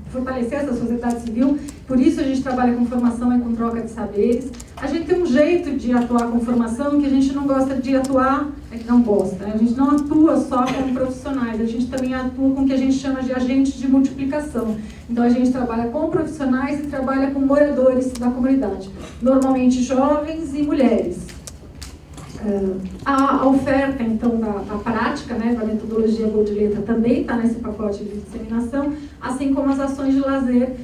fortalecer essa sociedade civil, por isso a gente trabalha com formação e com troca de saberes. A gente tem um jeito de atuar com formação que a gente não gosta de atuar, não gosta, né? A gente não atua só como profissionais, a gente também atua com o que a gente chama de agentes de multiplicação. Então a gente trabalha com profissionais e trabalha com moradores da comunidade, normalmente jovens e mulheres. A oferta, então, da prática, né, da metodologia Godileta também está nesse pacote de disseminação, assim como as ações de lazer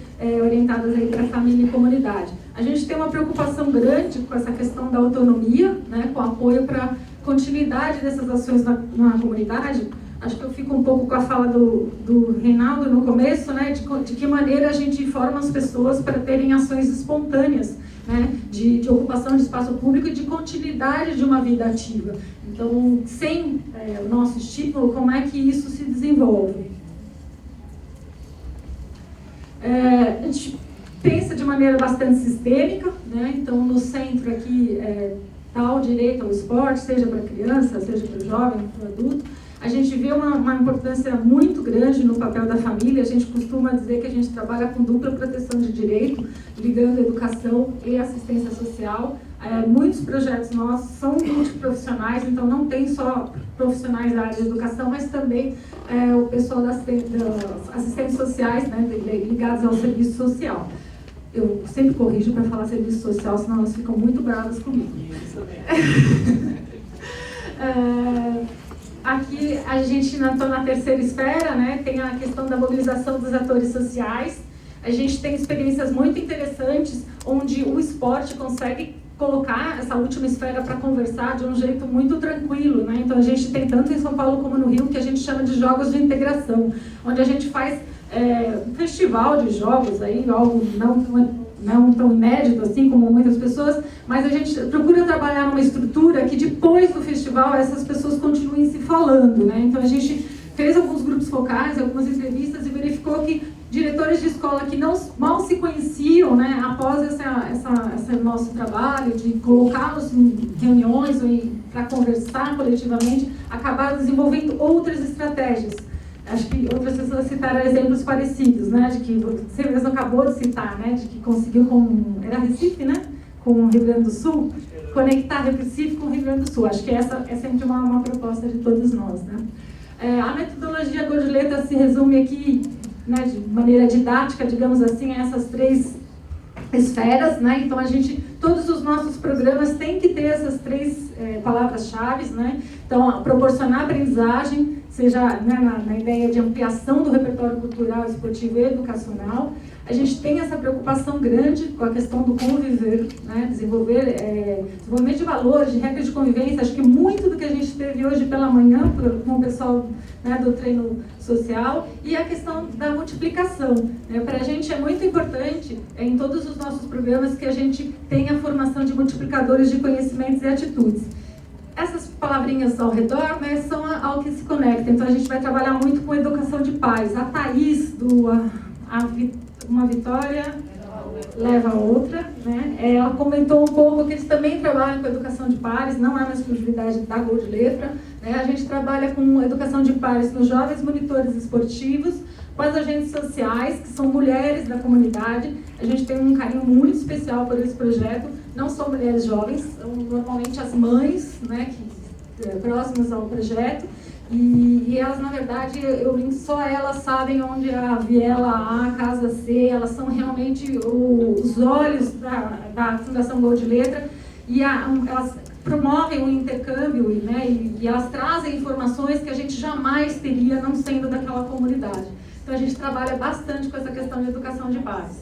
orientadas aí para a família e comunidade. A gente tem uma preocupação grande com essa questão da autonomia, né, com apoio para a continuidade dessas ações na comunidade. Acho que eu fico um pouco com a fala do Reinaldo no começo, né, de que maneira a gente forma as pessoas para terem ações espontâneas, né, de ocupação de espaço público e de continuidade de uma vida ativa. Então, sem o nosso estímulo, como é que isso se desenvolve? A gente pensa de maneira bastante sistêmica, né? Então, no centro aqui está o direito ao esporte, seja para criança, seja para o jovem, para o adulto. A gente vê uma importância muito grande no papel da família. A gente costuma dizer que a gente trabalha com dupla proteção de direito, ligando educação e assistência social. Muitos projetos nossos são multiprofissionais, então não tem só profissionais da área de educação, mas também o pessoal das assistentes sociais, né, ligados ao serviço social. Eu sempre corrijo para falar serviço social, senão elas ficam muito bravas comigo. Aqui a gente está na terceira esfera, né, tem a questão da mobilização dos atores sociais. A gente tem experiências muito interessantes onde o esporte consegue colocar essa última esfera para conversar de um jeito muito tranquilo, né? Então a gente tem tanto em São Paulo como no Rio que a gente chama de jogos de integração, onde a gente faz um festival de jogos, aí, algo não tão inédito assim como muitas pessoas, mas a gente procura trabalhar numa estrutura que depois do festival essas pessoas continuem se falando, né? Então a gente fez alguns grupos focais, algumas entrevistas e verificou que diretores de escola que mal se conheciam, né, após esse nosso trabalho de colocá-los em reuniões para conversar coletivamente, acabaram desenvolvendo outras estratégias. Acho que outras pessoas citaram exemplos parecidos, né, de que você mesmo acabou de citar, né, de que conseguiu era Recife, né, com o Rio Grande do Sul, conectar Recife com o Rio Grande do Sul. Acho que essa é sempre uma proposta de todos nós, né. A metodologia Gordileta se resume aqui, né, de maneira didática, digamos assim, a essas 3 esferas, né? Então todos os nossos programas têm que ter essas 3 palavras-chave, né? Então, proporcionar aprendizagem, seja, né, na ideia de ampliação do repertório cultural, esportivo e educacional. A gente tem essa preocupação grande com a questão do conviver, né? Desenvolvimento de valores, de regras de convivência. Acho que muito do que a gente teve hoje pela manhã com o pessoal, né, do treino social, e a questão da multiplicação. Para a gente é muito importante, em todos os nossos programas, que a gente tenha a formação de multiplicadores de conhecimentos e atitudes. Essas palavrinhas ao redor, né, são ao que se conecta. Então a gente vai trabalhar muito com educação de pais. A Thaís, uma vitória leva a outra, né? Ela comentou um pouco que eles também trabalham com educação de pares, não é uma exclusividade da Gordileta, né? A gente trabalha com educação de pares com jovens monitores esportivos, com as agentes sociais, que são mulheres da comunidade. A gente tem um carinho muito especial por esse projeto. Não são mulheres jovens, são normalmente as mães, né, próximas ao projeto. E elas, na verdade, só elas sabem onde é a viela A, a casa C, elas são realmente os olhos da Fundação Gordileta, e elas promovem o intercâmbio, né, e elas trazem informações que a gente jamais teria não sendo daquela comunidade. Então a gente trabalha bastante com essa questão de educação de base.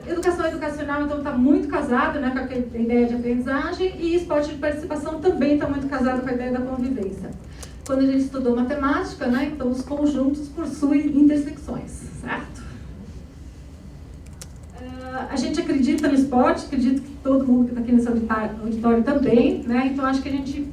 Educação educacional, então, está muito casado, né, com a ideia de aprendizagem, e esporte de participação também está muito casado com a ideia da convivência. Quando a gente estudou matemática, né, então os conjuntos possuem intersecções, certo? A gente acredita no esporte, acredito que todo mundo que está aqui nesse auditório também, né? Então acho que a gente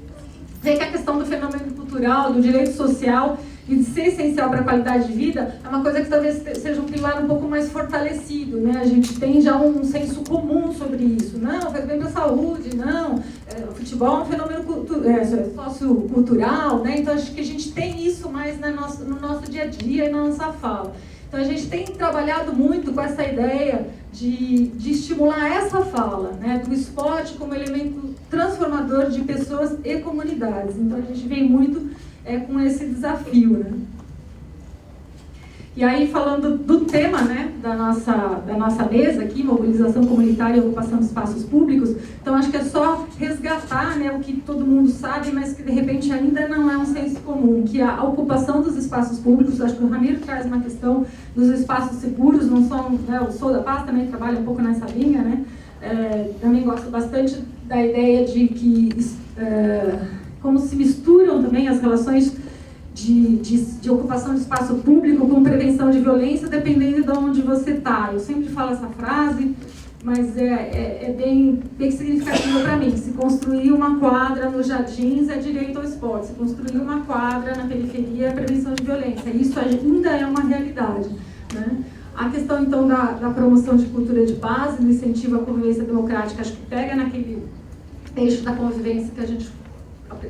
vê que a questão do fenômeno cultural, do direito social e de ser essencial para a qualidade de vida é uma coisa que talvez seja um pilar um pouco mais fortalecido, né? A gente tem já um senso comum sobre isso. Não, faz bem para a saúde, não. O futebol é um fenômeno sociocultural, né? Então acho que a gente tem isso mais no nosso dia a dia e na nossa fala. Então a gente tem trabalhado muito com essa ideia de estimular essa fala, né, do esporte como elemento transformador de pessoas e comunidades. Então a gente vem muito com esse desafio, né? E aí, falando do tema, né, da nossa mesa aqui, mobilização comunitária e ocupação de espaços públicos, então acho que é só resgatar, né, o que todo mundo sabe, mas que de repente ainda não é um senso comum, que a ocupação dos espaços públicos, acho que o Ramiro traz uma questão dos espaços seguros, não só, né, o Sou da Paz também trabalha um pouco nessa linha, né, também gosto bastante da ideia de que como se misturam também as relações de ocupação de espaço público com prevenção de violência, dependendo de onde você está. Eu sempre falo essa frase, mas é bem significativa para mim. Se construir uma quadra nos jardins é direito ao esporte. Se construir uma quadra na periferia é prevenção de violência. Isso ainda é uma realidade, né? A questão, então, da promoção de cultura de base, do incentivo à convivência democrática, acho que pega naquele eixo da convivência que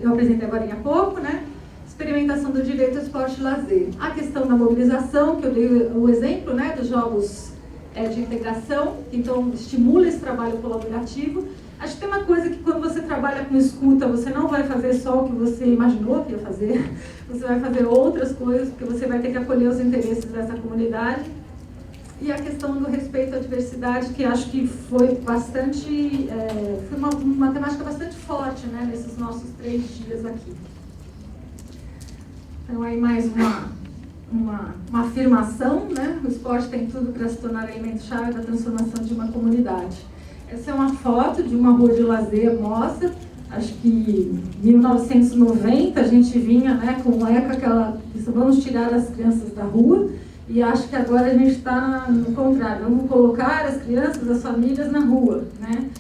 eu apresentei agora há pouco, né? Experimentação do direito ao esporte e lazer. A questão da mobilização, que eu dei o exemplo, né, dos jogos de integração, que então estimula esse trabalho colaborativo. Acho que tem uma coisa que quando você trabalha com escuta, você não vai fazer só o que você imaginou que ia fazer, você vai fazer outras coisas, porque você vai ter que acolher os interesses dessa comunidade. E a questão do respeito à diversidade, que acho que foi bastante, foi uma temática bastante forte, né, nesses nossos 3 dias aqui. Então aí mais uma afirmação, né? O esporte tem tudo para se tornar elemento-chave da transformação de uma comunidade. Essa é uma foto de uma rua de lazer moça, acho que em 1990 a gente vinha, né, com o ECA, vamos tirar as crianças da rua, e acho que agora a gente está no contrário, vamos colocar as crianças, as famílias na rua, né?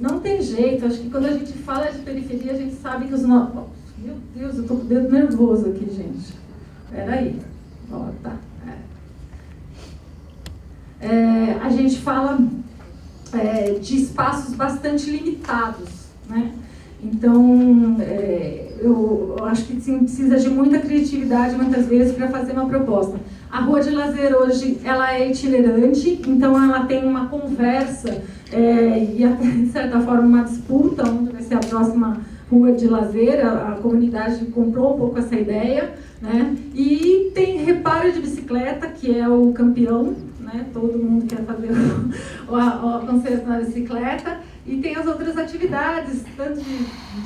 Não tem jeito, acho que quando a gente fala de periferia, a gente sabe que os nossos... Meu Deus, eu estou com o dedo nervoso aqui, gente. Peraí. Ó, tá. A gente fala de espaços bastante limitados, né? Então, eu acho que sim, precisa de muita criatividade, muitas vezes, para fazer uma proposta. A Rua de Lazer hoje, ela é itinerante, então ela tem uma conversa e até, de certa forma, uma disputa, onde vai ser a próxima Rua de Lazer. A comunidade comprou um pouco essa ideia, né? E tem reparo de bicicleta, que é o campeão, né? Todo mundo quer fazer o concerto na bicicleta. E tem as outras atividades, tanto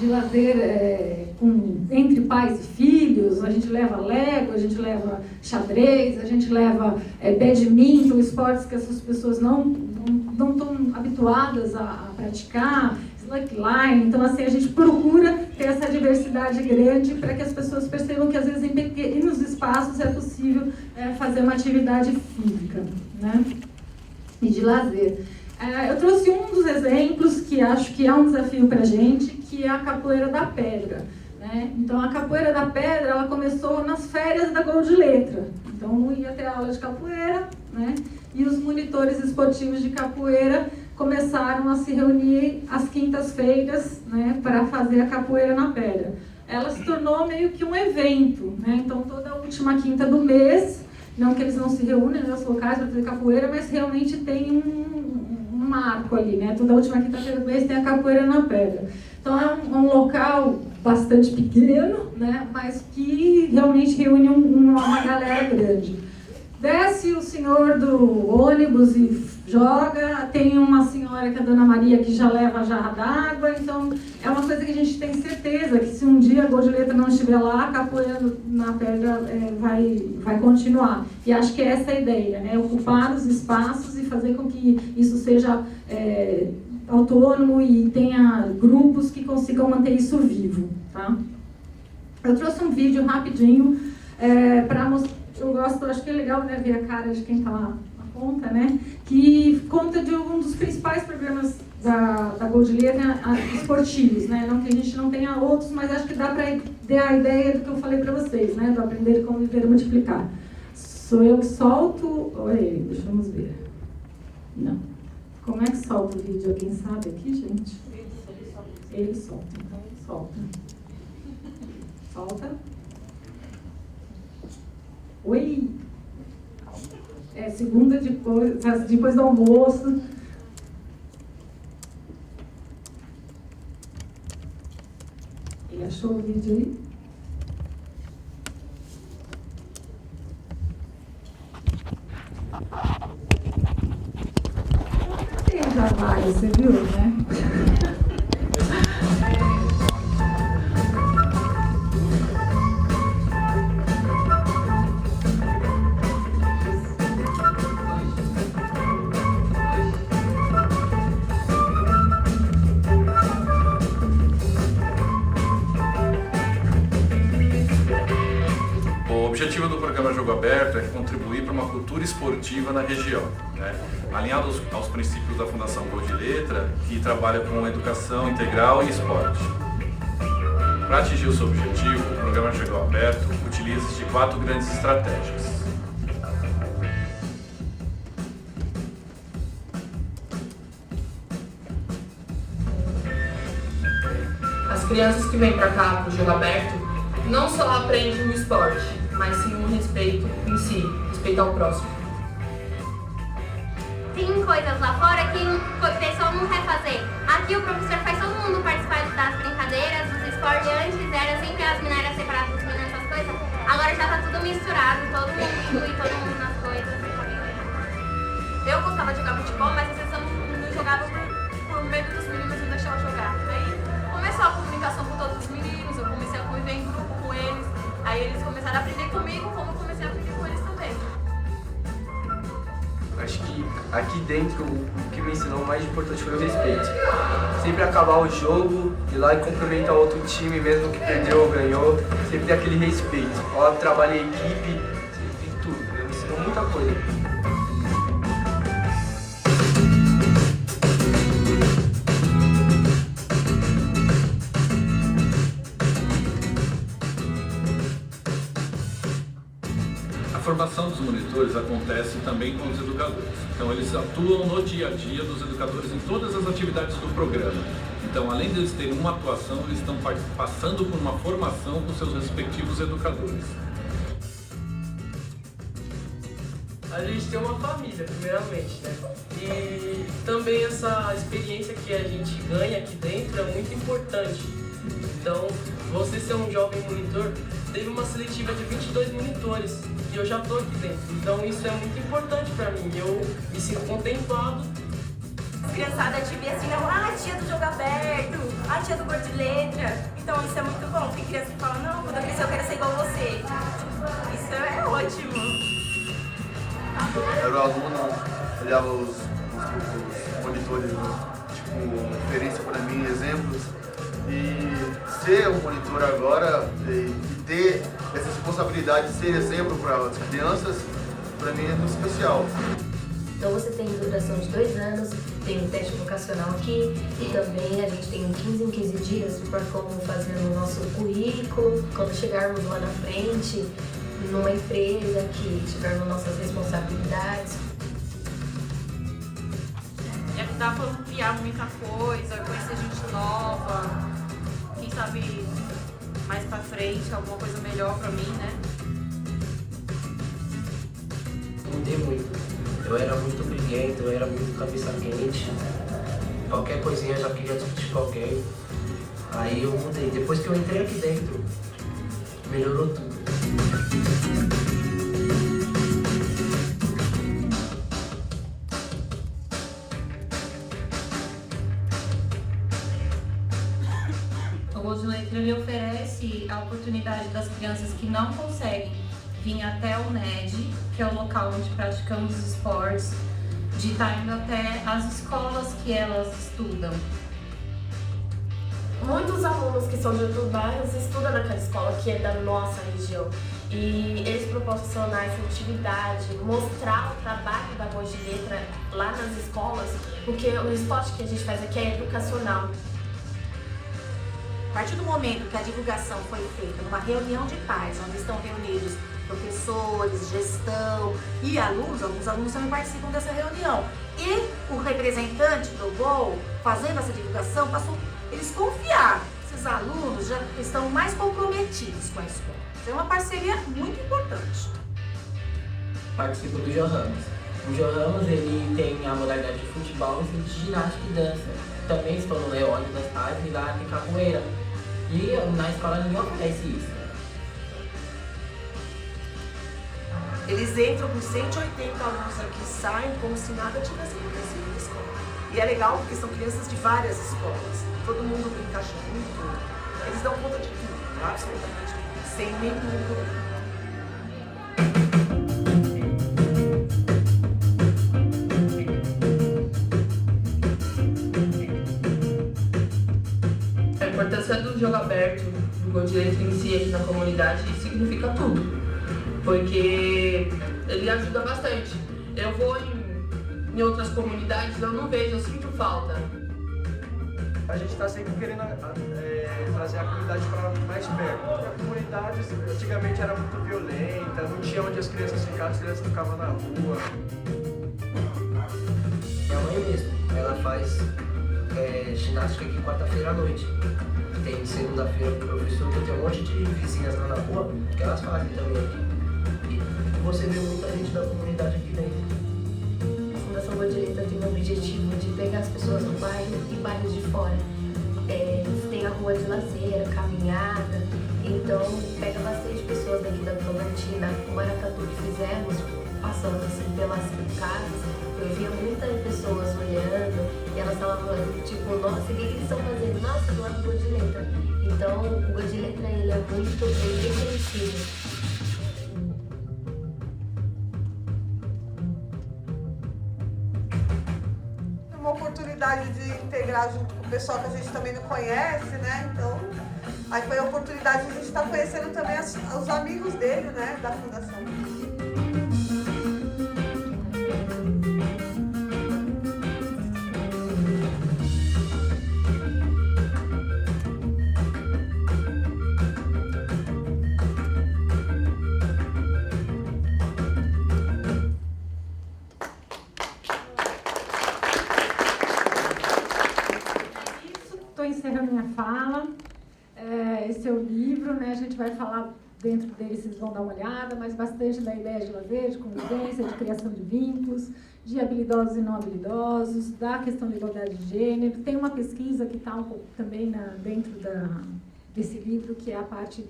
de lazer entre pais e filhos. A gente leva Lego, a gente leva xadrez, a gente leva badminton, esportes que essas pessoas não estão habituadas a praticar, slackline. Então, assim, a gente procura ter essa diversidade grande para que as pessoas percebam que, às vezes, em pequenos espaços é possível fazer uma atividade física, né? E de lazer. Eu trouxe um dos exemplos que acho que é um desafio para a gente, que é a Capoeira da Pedra, né? Então, a Capoeira da Pedra, ela começou nas férias da Gol de Letra. Então, não ia ter aula de capoeira, né? E os monitores esportivos de capoeira começaram a se reunir às quintas-feiras, né, para fazer a Capoeira na Pedra. Ela se tornou meio que um evento, né? Então, toda a última quinta do mês, não que eles não se reúnem nos locais para fazer capoeira, mas realmente tem um marco ali, né? Toda a última quinta-feira do mês tem a Capoeira na Pedra. Então, é um local bastante pequeno, né? Mas que realmente reúne uma galera grande. Desce o senhor do ônibus e joga, tem uma senhora que é a Dona Maria que já leva a jarra d'água. Então, é uma coisa que a gente tem certeza que se um dia a Gol de Letra não estiver lá, a Capoeira na Pedra vai continuar. E acho que é essa a ideia, né? Ocupar os espaços e fazer com que isso seja autônomo e tenha grupos que consigam manter isso vivo, tá? Eu trouxe um vídeo rapidinho para mostrar. Eu gosto, acho que é legal, né, ver a cara de quem está lá na ponta, né? Que conta de um dos principais programas da Gol de Letra esportivos, né? Não que a gente não tenha outros, mas acho que dá para ter a ideia do que eu falei para vocês, né? Do aprender, conviver e multiplicar. Sou eu que solto ou é ele? Deixa eu ver. Não. Como é que solta o vídeo? Alguém sabe aqui, gente? Ele solta. Então, ele solta. Solta. Oi! Segunda depois do almoço. Ele achou o vídeo aí? Tem já vários, você viu, né? O objetivo do programa Jogo Aberto é contribuir para uma cultura esportiva na região, né? Alinhado aos princípios da Fundação Gol de Letra, que trabalha com educação integral e esporte. Para atingir o seu objetivo, o programa Jogo Aberto utiliza-se de 4 grandes estratégias. As crianças que vêm para cá para o Jogo Aberto não só aprendem o esporte, mas sim o respeito em si, respeito ao próximo. Tem coisas lá fora que o pessoal não quer fazer. Aqui o professor faz todo mundo participar das brincadeiras, dos esportes. Antes era sempre as meninas separadas dos meninos, essas coisas. Agora já tá tudo misturado, todo mundo inclui todo mundo nas coisas. Eu gostava de jogar futebol, mas às vezes eu não jogava por medo dos meninos não deixar eu jogar. Aí começou a comunicação com todos os meninos, eu comecei a conviver em grupo com eles. Aí eles começaram a aprender comigo, como eu comecei a aprender com eles também. Acho que aqui dentro o que me ensinou mais importante foi o respeito. Sempre acabar o jogo, ir lá e cumprimentar o outro time, mesmo que perdeu ou ganhou. Sempre ter aquele respeito. Ó, trabalhei em equipe, sempre tudo. Me ensinou muita coisa. A formação dos monitores acontece também com os educadores. Então, eles atuam no dia a dia dos educadores em todas as atividades do programa. Então, além de eles terem uma atuação, eles estão passando por uma formação com seus respectivos educadores. A gente tem uma família, primeiramente, né? E também essa experiência que a gente ganha aqui dentro é muito importante. Então, você ser um jovem monitor, teve uma seletiva de 22 monitores e eu já estou aqui dentro. Então, isso é muito importante para mim. Eu me sinto contemplado. As criançadas te vê assim, não, a tia do jogo aberto, a tia do cor de letra. Então, isso é muito bom. Tem criança que fala, não, quando eu crescer eu quero ser igual você. Isso é ótimo. Era o aluno, olhava os monitores tipo referência para mim, exemplos, e ser um monitor agora e ter essa responsabilidade de ser exemplo para as crianças, para mim é muito especial. Então você tem duração de 2 anos, tem um teste vocacional aqui e também a gente tem um 15 em 15 dias para como fazer o nosso currículo, quando chegarmos lá na frente, numa empresa que tivermos nossas responsabilidades. Dá pra ampliar muita coisa, conhecer gente nova, quem sabe mais pra frente, alguma coisa melhor pra mim, né? Mudei muito. Eu era muito briguento, eu era muito cabeça quente. Qualquer coisinha eu já queria discutir com alguém. Aí eu mudei. Depois que eu entrei aqui dentro, melhorou tudo. O Gol de Letra ele oferece a oportunidade das crianças que não conseguem vir até o NED, que é o local onde praticamos esportes, de estar indo até as escolas que elas estudam. Muitos alunos que são de outros bairros estudam naquela escola que é da nossa região. E eles proporcionar essa atividade, mostrar o trabalho da Voz de Letra lá nas escolas, porque o esporte que a gente faz aqui é educacional. A partir do momento que a divulgação foi feita numa reunião de pais, onde estão reunidos professores, gestão e alunos, alguns alunos também participam dessa reunião. E o representante do GOL, fazendo essa divulgação, passou eles confiar. Esses alunos já estão mais comprometidos com a escola. Então é uma parceria muito importante. Participo do João Ramos. O João Ramos ele tem a modalidade de futebol, de ginástica e dança. Também estou no Leônio das Pais e lá tem capoeira. E na escola ninguém oferece isso. Eles entram com 180 alunos aqui, saem como se nada tivesse acontecido na escola. E é legal porque são crianças de várias escolas. Todo mundo brinca junto. Eles dão conta de tudo, absolutamente tudo, sem nenhum problema. A importância do jogo aberto, do Gol de Letra em si aqui na comunidade, significa tudo. Porque ele ajuda bastante. Eu vou em outras comunidades, eu não vejo, eu sinto falta. A gente está sempre querendo trazer a comunidade para mais perto. Porque a comunidade antigamente era muito violenta, não tinha onde as crianças ficavam, as crianças ficavam na rua. Minha mãe mesmo, ela faz ginástica aqui quarta-feira à noite. Tem segunda-feira com o professor, que tem um monte de vizinhas lá na rua, que elas fazem também aqui. E você vê muita gente da comunidade aqui dentro. A Fundação Gol Godileta tem o objetivo de pegar as pessoas do bairro e bairros de fora. Tem a rua de lazer, a caminhada, então pega bastante pessoas daqui da Vila Martina. O maracatu que fizemos, passando assim pelas casas, eu via muitas pessoas olhando e elas estavam falando, tipo, nossa, o que eles estão fazendo? Nossa, do lado do Godileta. Então, o Godileta, ele é muito reconhecido. Uma oportunidade de integrar junto com o pessoal que a gente também não conhece, né? Então, aí foi a oportunidade de a gente estar conhecendo também os amigos dele, né? Da fundação. Encerrando minha fala, esse é o livro, né? A gente vai falar dentro dele, vocês vão dar uma olhada, mas bastante da ideia de lazer, de convivência, de criação de vínculos, de habilidosos e não habilidosos, da questão da igualdade de gênero. Tem uma pesquisa que está um pouco também dentro desse livro, que é a parte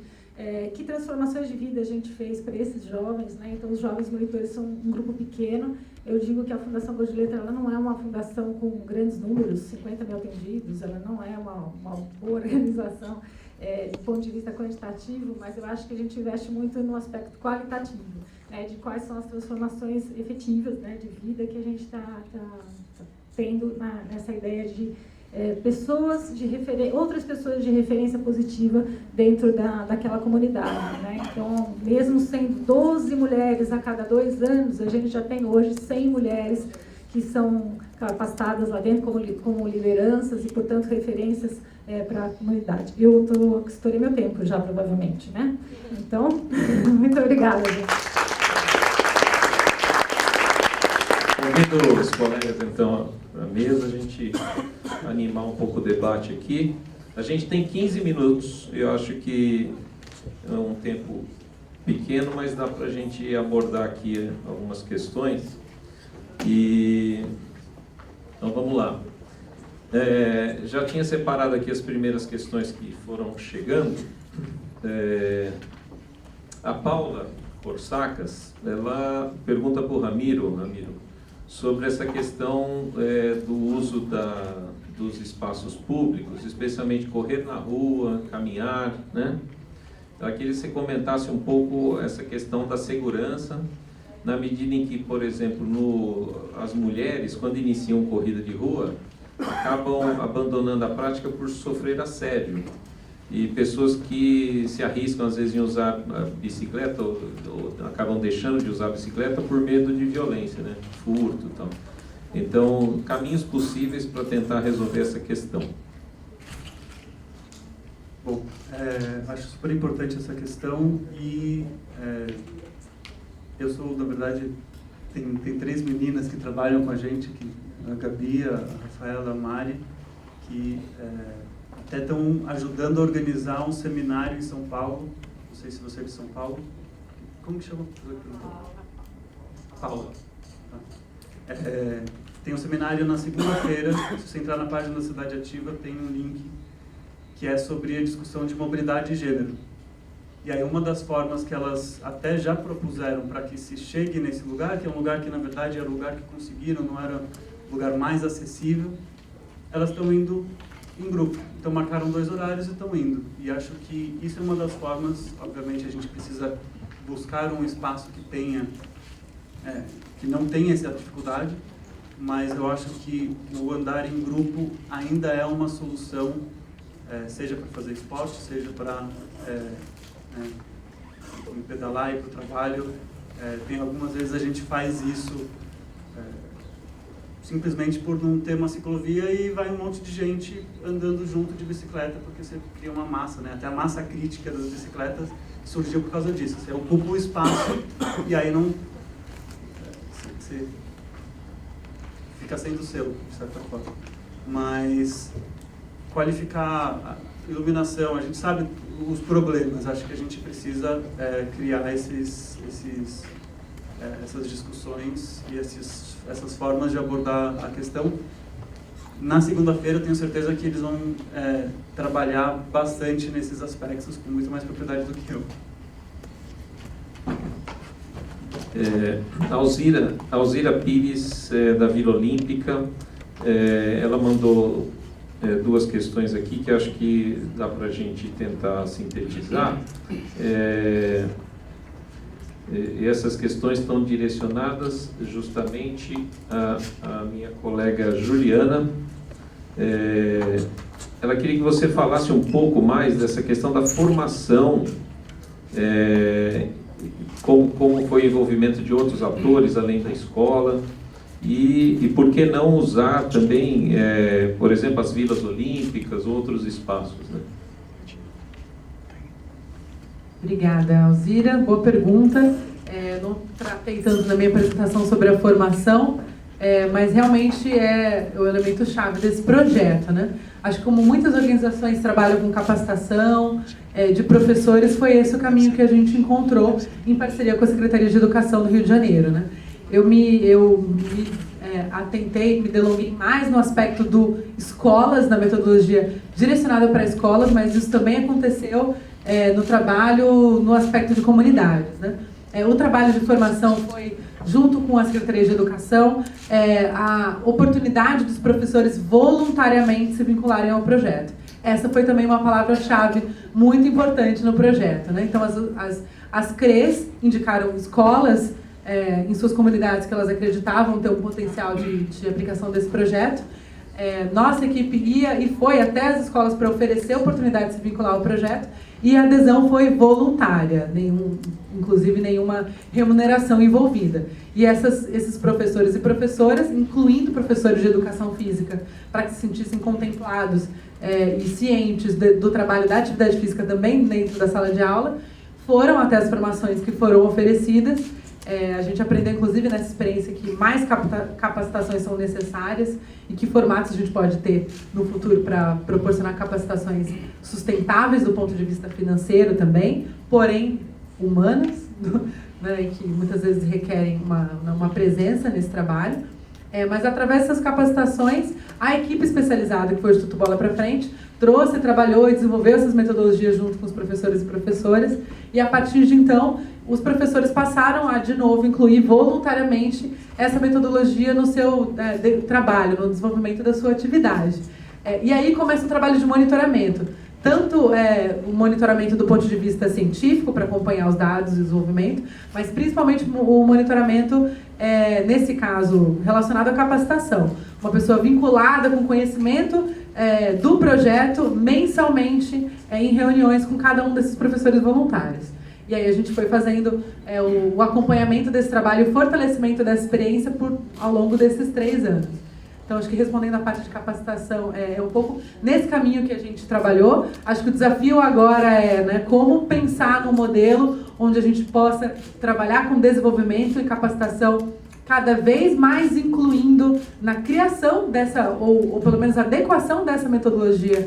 que transformações de vida a gente fez para esses jovens, né? Então, os jovens monitores são um grupo pequeno. Eu digo que a Fundação Godileta, ela não é uma fundação com grandes números, 50 mil atendidos, ela não é uma boa organização do ponto de vista quantitativo, mas eu acho que a gente investe muito no aspecto qualitativo, né, de quais são as transformações efetivas, né, de vida que a gente está tendo nessa ideia de outras pessoas de referência positiva dentro daquela comunidade, né? Então, mesmo sendo 12 mulheres a cada 2 anos, a gente já tem hoje 100 mulheres que são capacitadas lá dentro como lideranças e, portanto, referências para a comunidade. Eu estourei meu tempo já, provavelmente, né? Então, muito obrigada, gente. Convido os colegas, então, para a mesa, a gente animar um pouco o debate aqui. A gente tem 15 minutos, eu acho que é um tempo pequeno, mas dá para a gente abordar aqui algumas questões. Então, vamos lá. Já tinha separado aqui as primeiras questões que foram chegando. A Paula Corsacas, ela pergunta para o Ramiro, sobre essa questão do uso dos espaços públicos, especialmente correr na rua, caminhar, né? Ela queria que você comentasse um pouco essa questão da segurança, na medida em que, por exemplo, as mulheres, quando iniciam corrida de rua, acabam abandonando a prática por sofrer assédio. E pessoas que se arriscam, às vezes, em usar a bicicleta, ou acabam deixando de usar a bicicleta por medo de violência, né? Furto e tal. Então, caminhos possíveis para tentar resolver essa questão. Bom, acho super importante essa questão e eu sou, na verdade, tem 3 meninas que trabalham com a gente, a Gabi, a Rafaela, a Mari, que até estão ajudando a organizar um seminário em São Paulo. Não sei se você é de São Paulo. Como que chama? Paula. Tem um seminário na segunda-feira. Se você entrar na página da Cidade Ativa, tem um link que é sobre a discussão de mobilidade e gênero. E aí uma das formas que elas até já propuseram para que se chegue nesse lugar, que é um lugar que na verdade era o lugar que conseguiram, não era o lugar mais acessível, elas estão indo em grupo. Então marcaram 2 horários e estão indo. E acho que isso é uma das formas, obviamente a gente precisa buscar um espaço que tenha, que não tenha essa dificuldade, mas eu acho que o andar em grupo ainda é uma solução, seja para fazer esporte, seja para pedalar e ir para o trabalho. Tem algumas vezes a gente faz isso simplesmente por não ter uma ciclovia e vai um monte de gente andando junto de bicicleta, porque você cria uma massa, né? Até a massa crítica das bicicletas surgiu por causa disso. Você ocupa o espaço e aí não... Você fica sem do selo, de certa forma. Mas qualificar a iluminação, a gente sabe os problemas, acho que a gente precisa criar esses essas discussões e essas formas de abordar a questão. Na segunda-feira eu tenho certeza que eles vão trabalhar bastante nesses aspectos com muito mais propriedade do que eu. Alzira Pires, da Vila Olímpica, ela mandou duas questões aqui que acho que dá para a gente tentar sintetizar. E essas questões estão direcionadas justamente à minha colega Juliana. Ela queria que você falasse um pouco mais dessa questão da formação, como foi o envolvimento de outros atores além da escola, e por que não usar também, por exemplo, as vilas olímpicas, outros espaços, né? Obrigada, Alzira. Boa pergunta. Não tratei tanto na minha apresentação sobre a formação, mas realmente é o elemento-chave desse projeto, né? Acho que como muitas organizações trabalham com capacitação de professores, foi esse o caminho que a gente encontrou em parceria com a Secretaria de Educação do Rio de Janeiro, né? Eu me atentei, me delonguei mais no aspecto do escolas, na metodologia direcionada para escolas, mas isso também aconteceu no trabalho no aspecto de comunidades, né? O trabalho de formação foi, junto com a Secretaria de Educação, a oportunidade dos professores voluntariamente se vincularem ao projeto. Essa foi também uma palavra-chave muito importante no projeto, né? Então, as CREs indicaram escolas em suas comunidades que elas acreditavam ter um potencial de aplicação desse projeto. Nossa equipe ia e foi até as escolas para oferecer a oportunidade de se vincular ao projeto, e a adesão foi voluntária, inclusive nenhuma remuneração envolvida. E esses professores e professoras, incluindo professores de educação física, para que se sentissem contemplados e cientes do trabalho da atividade física também dentro da sala de aula, foram até as formações que foram oferecidas. A gente aprendeu, inclusive, nessa experiência que mais capacitações são necessárias e que formatos a gente pode ter no futuro para proporcionar capacitações sustentáveis do ponto de vista financeiro também, porém humanas, né, e que muitas vezes requerem uma presença nesse trabalho. Mas através dessas capacitações, a equipe especializada, que foi o Instituto Bola para Frente, trouxe, trabalhou e desenvolveu essas metodologias junto com os professores e professoras, e a partir de então, os professores passaram a, de novo, incluir voluntariamente essa metodologia no seu trabalho, no desenvolvimento da sua atividade. E aí começa o trabalho de monitoramento. Tanto o monitoramento do ponto de vista científico, para acompanhar os dados e o desenvolvimento, mas principalmente o monitoramento, nesse caso, relacionado à capacitação. Uma pessoa vinculada com conhecimento do projeto mensalmente em reuniões com cada um desses professores voluntários. E aí a gente foi fazendo o acompanhamento desse trabalho e o fortalecimento dessa experiência ao longo desses 3 anos. Então, acho que respondendo a parte de capacitação, é um pouco nesse caminho que a gente trabalhou. Acho que o desafio agora como pensar num modelo onde a gente possa trabalhar com desenvolvimento e capacitação cada vez mais incluindo na criação dessa, ou pelo menos adequação dessa metodologia,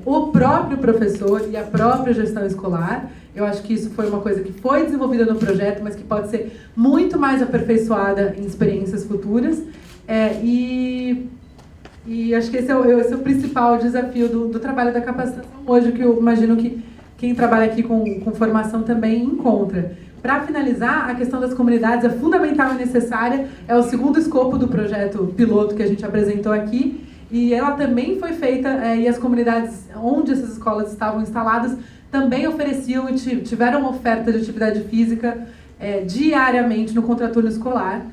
o próprio professor e a própria gestão escolar. Eu acho que isso foi uma coisa que foi desenvolvida no projeto, mas que pode ser muito mais aperfeiçoada em experiências futuras. E acho que esse é o principal desafio do trabalho da capacitação hoje, que eu imagino que quem trabalha aqui com formação também encontra. Para finalizar, a questão das comunidades é fundamental e necessária, é o segundo escopo do projeto piloto que a gente apresentou aqui, e ela também foi feita, e as comunidades onde essas escolas estavam instaladas também ofereciam e tiveram uma oferta de atividade física diariamente no contraturno escolar.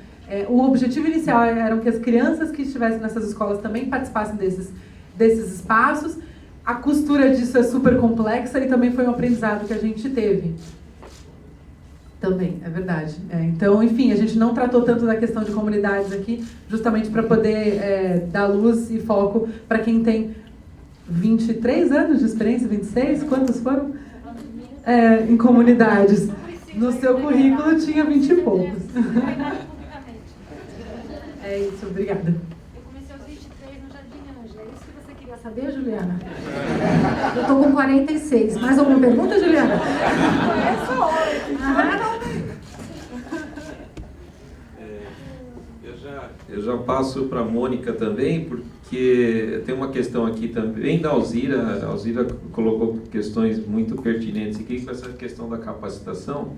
O objetivo inicial era que as crianças que estivessem nessas escolas também participassem desses espaços. A costura disso é super complexa e também foi um aprendizado que a gente teve. Também, é verdade. Então, enfim, a gente não tratou tanto da questão de comunidades aqui, justamente para poder dar luz e foco para quem tem 23 anos de experiência, 26? Quantos foram? Em comunidades. No seu currículo tinha 20 e poucos. É isso, obrigada. Eu comecei aos 23 no Jardim Ângela. É isso que você queria saber, Juliana? Eu tô com 46. Mais alguma pergunta, Juliana? Essa hora. Eu já passo para a Mônica também, porque tem uma questão aqui também da Alzira. A Alzira colocou questões muito pertinentes aqui, com essa questão da capacitação,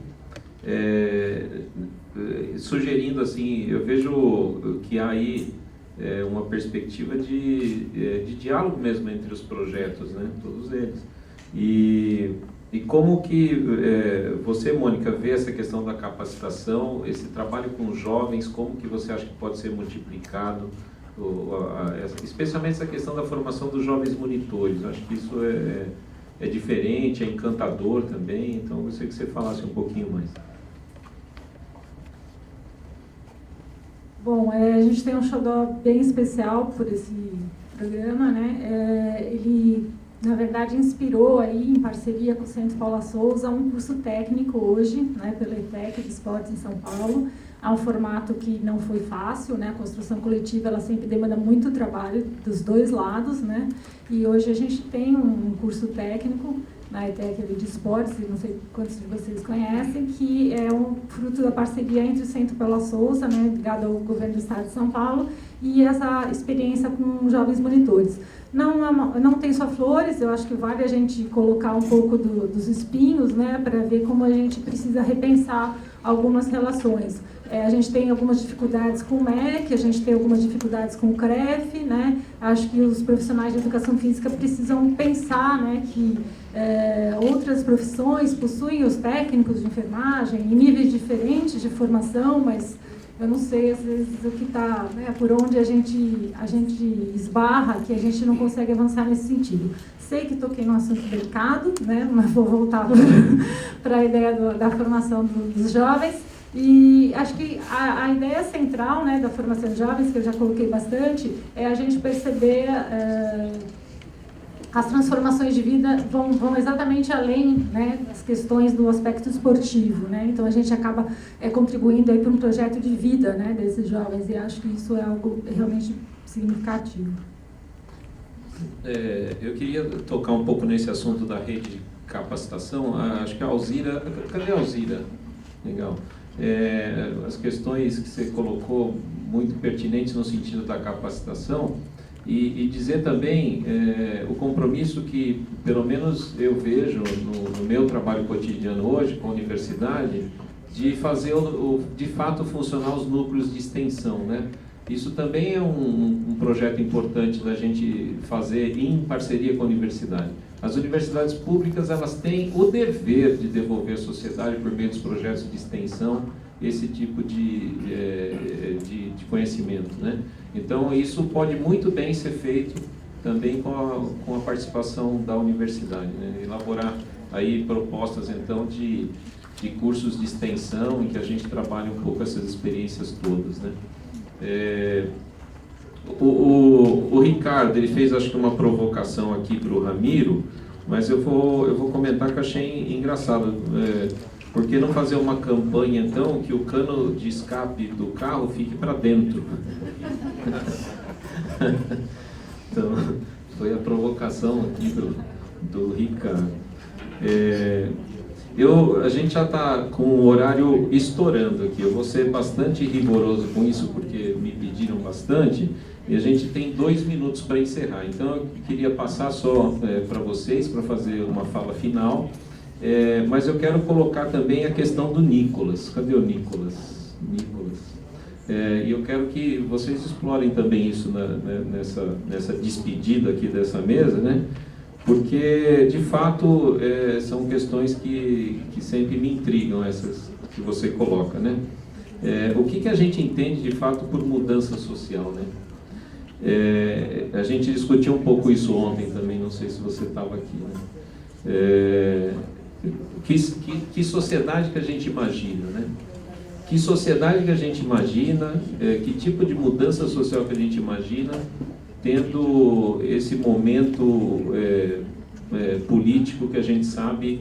sugerindo assim, eu vejo que há aí uma perspectiva de diálogo mesmo entre os projetos, né, todos eles. E como que você, Mônica, vê essa questão da capacitação, esse trabalho com jovens, como que você acha que pode ser multiplicado, especialmente essa questão da formação dos jovens monitores? Eu acho que isso é diferente, é encantador também, então eu gostaria que você falasse um pouquinho mais. Bom, a gente tem um xodó bem especial por esse programa, né? Ele, na verdade, inspirou aí, em parceria com o Centro Paula Souza, um curso técnico hoje, né, pela ETEC de Esportes em São Paulo. Há um formato que não foi fácil, né? A construção coletiva, ela sempre demanda muito trabalho dos dois lados, né? E hoje a gente tem um curso técnico na ETEC de Esportes, não sei quantos de vocês conhecem, que é um fruto da parceria entre o Centro Paula Souza, né, ligado ao governo do Estado de São Paulo, e essa experiência com jovens monitores. Não tem só flores, eu acho que vale a gente colocar um pouco dos espinhos, né, para ver como a gente precisa repensar algumas relações. A gente tem algumas dificuldades com o MEC, a gente tem algumas dificuldades com o CREF, né? Acho que os profissionais de educação física precisam pensar, né, que outras profissões possuem os técnicos de enfermagem em níveis diferentes de formação, mas eu não sei, às vezes, o que está, né, por onde a gente esbarra, que a gente não consegue avançar nesse sentido. Sei que toquei no assunto delicado, né, mas vou voltar para a ideia da formação dos jovens. E acho que a ideia central, né, da formação de jovens, que eu já coloquei bastante, é a gente perceber as transformações de vida vão exatamente além, né, das questões do aspecto esportivo, né? Então a gente acaba contribuindo aí para um projeto de vida, né, desses jovens, e acho que isso é algo realmente significativo. Eu queria tocar um pouco nesse assunto da rede de capacitação. Acho que a Alzira... Cadê a Alzira? Legal. As questões que você colocou muito pertinentes no sentido da capacitação e dizer também o compromisso que, pelo menos eu vejo no meu trabalho cotidiano hoje com a universidade, de fazer de fato funcionar os núcleos de extensão, né? Isso também é um projeto importante da gente fazer em parceria com a universidade. As universidades públicas, elas têm o dever de devolver à sociedade, por meio dos projetos de extensão, esse tipo de conhecimento, né? Então, isso pode muito bem ser feito também com a participação da universidade, né? Elaborar aí propostas, então, de cursos de extensão, em que a gente trabalhe um pouco essas experiências todas, né? O Ricardo, ele fez, acho que, uma provocação aqui para o Ramiro, mas eu vou comentar que eu achei engraçado. Por que não fazer uma campanha, então, que o cano de escape do carro fique para dentro? Então, foi a provocação aqui do Ricardo. A gente já está com o horário estourando aqui. Eu vou ser bastante rigoroso com isso, porque me pediram bastante. E a gente tem 2 minutos para encerrar. Então, eu queria passar só para vocês, para fazer uma fala final. Mas eu quero colocar também a questão do Nicolas. Cadê o Nicolas? E eu quero que vocês explorem também isso nessa despedida aqui dessa mesa, né? Porque, de fato, são questões que sempre me intrigam, essas que você coloca, né? O que a gente entende, de fato, por mudança social, né? A gente discutiu um pouco isso ontem também, não sei se você estava aqui, né? Que sociedade que a gente imagina, né? Que sociedade que a gente imagina, que tipo de mudança social que a gente imagina, tendo esse momento político que a gente sabe,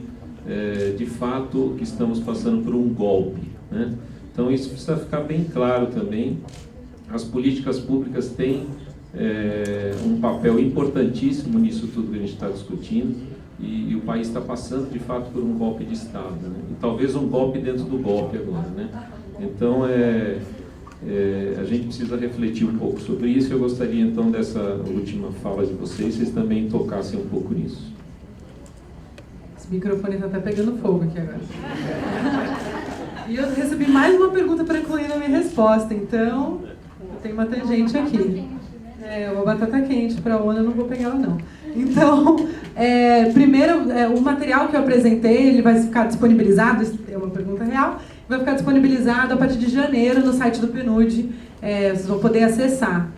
de fato, que estamos passando por um golpe, né? Então isso precisa ficar bem claro também. As políticas públicas têm um papel importantíssimo nisso tudo que a gente está discutindo, e o país está passando de fato por um golpe de Estado, né? E talvez um golpe dentro do golpe agora, né? Então A gente precisa refletir um pouco sobre isso. Eu gostaria então dessa última fala de vocês também tocassem um pouco nisso. Esse microfone está até pegando fogo aqui agora. E eu recebi mais uma pergunta para incluir na minha resposta, então eu tenho uma tangente aqui. Uma batata quente para a ONU, eu não vou pegar ela não. Então, primeiro, o material que eu apresentei, ele vai ficar disponibilizado, é uma pergunta real, vai ficar disponibilizado a partir de janeiro no site do PNUD, vocês vão poder acessar.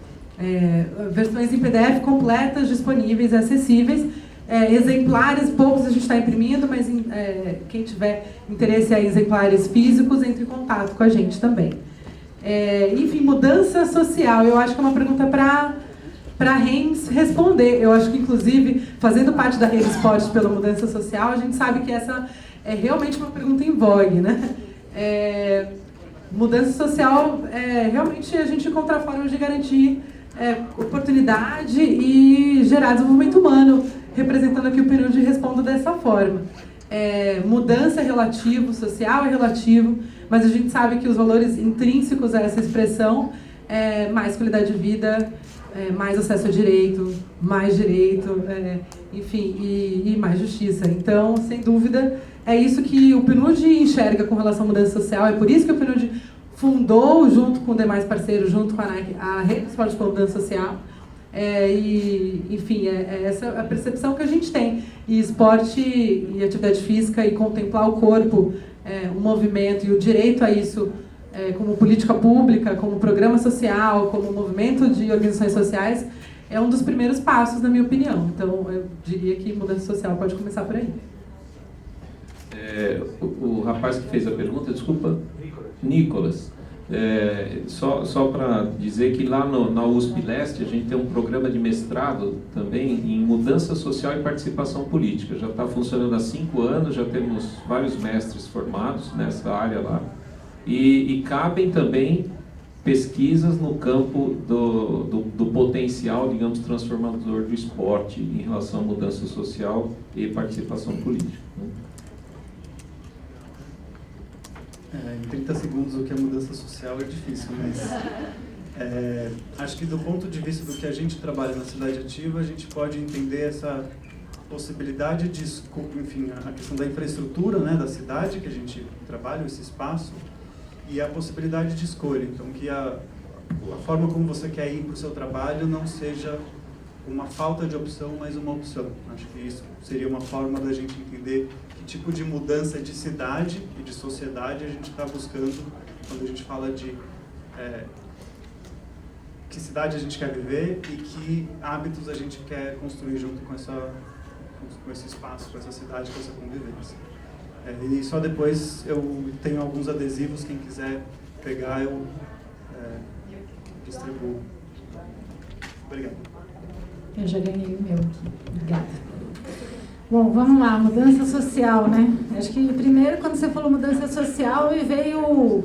Versões em PDF completas, disponíveis e acessíveis. Exemplares, poucos a gente está imprimindo, mas quem tiver interesse em exemplares físicos, entre em contato com a gente também. Enfim, mudança social, eu acho que é uma pergunta para a REMS responder. Eu acho que, inclusive, fazendo parte da Rede Esporte pela Mudança Social, a gente sabe que essa é realmente uma pergunta em vogue, né? Mudança social, realmente a gente encontra formas de garantir oportunidade e gerar desenvolvimento humano. Representando aqui o PNUD, respondo dessa forma. Mudança é relativo, social é relativo, mas a gente sabe que os valores intrínsecos a essa expressão mais qualidade de vida, mais acesso a direito, enfim, e mais justiça. Então, sem dúvida, é isso que o PNUD enxerga com relação à mudança social, é por isso que o PNUD fundou, junto com demais parceiros, junto com a ANAC, a Rede Esporte pela Mudança Social. Enfim, essa a percepção que a gente tem. E esporte e atividade física e contemplar o corpo, o movimento e o direito a isso como política pública, como programa social, como movimento de organizações sociais, é um dos primeiros passos, na minha opinião. Então, eu diria que mudança social pode começar por aí. O rapaz que fez a pergunta, desculpa, Nicolas. Só para dizer que lá na USP Leste a gente tem um programa de mestrado também em mudança social e participação política. Já está funcionando há 5 anos, já temos vários mestres formados nessa área lá. E cabem também pesquisas no campo do potencial, digamos, transformador do esporte em relação à mudança social e participação política, né? Em 30 segundos, o que é mudança social é difícil, mas acho que do ponto de vista do que a gente trabalha na Cidade Ativa, a gente pode entender essa possibilidade de, enfim, a questão da infraestrutura, né, da cidade, que a gente trabalha, esse espaço, e a possibilidade de escolha. Então, que a forma como você quer ir para o seu trabalho não seja uma falta de opção, mas uma opção. Acho que isso seria uma forma da gente entender que tipo de mudança de cidade e de sociedade a gente está buscando quando a gente fala de que cidade a gente quer viver e que hábitos a gente quer construir junto com esse espaço, com essa cidade, com essa convivência. E só depois eu tenho alguns adesivos, quem quiser pegar eu distribuo. Obrigado. Eu já ganhei o meu aqui. Obrigada. Bom, vamos lá, mudança social, né? Acho que primeiro, quando você falou mudança social, me veio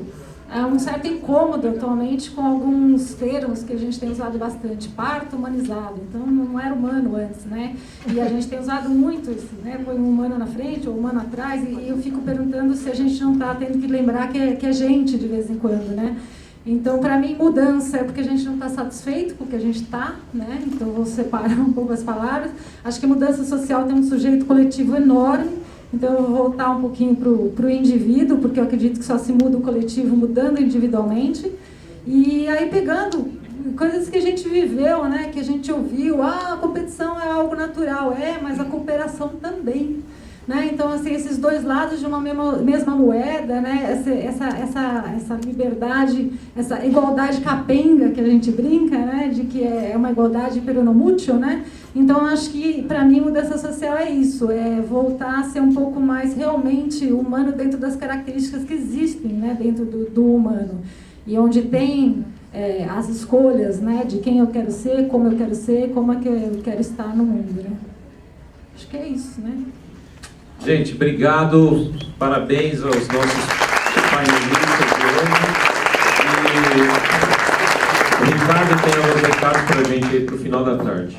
um certo incômodo atualmente com alguns termos que a gente tem usado bastante. Parto humanizado, então não era humano antes, né? E a gente tem usado muito isso, né? Põe um humano na frente ou um humano atrás, e eu fico perguntando se a gente não está tendo que lembrar que é gente de vez em quando, né? Então, para mim, mudança é porque a gente não está satisfeito com o que a gente está, né? Então, vou separar um pouco as palavras. Acho que mudança social tem um sujeito coletivo enorme. Então, eu vou voltar um pouquinho para o indivíduo, porque eu acredito que só se muda o coletivo mudando individualmente. E aí, pegando coisas que a gente viveu, né? Que a gente ouviu. A competição é algo natural. Mas a cooperação também. Né? Então, assim, esses dois lados de uma mesma moeda, né? Essa liberdade, essa igualdade capenga que a gente brinca, né? De que é uma igualdade peronomútil, né? Então, acho que, para mim, mudança social é isso, é voltar a ser um pouco mais realmente humano dentro das características que existem, né? Dentro do humano. E onde tem as escolhas, né? De quem eu quero ser, como é que eu quero estar no mundo, né? Acho que é isso, né? Gente, obrigado, parabéns aos nossos painelistas de hoje. E o Ricardo tem alguns recados para a gente aí para o final da tarde.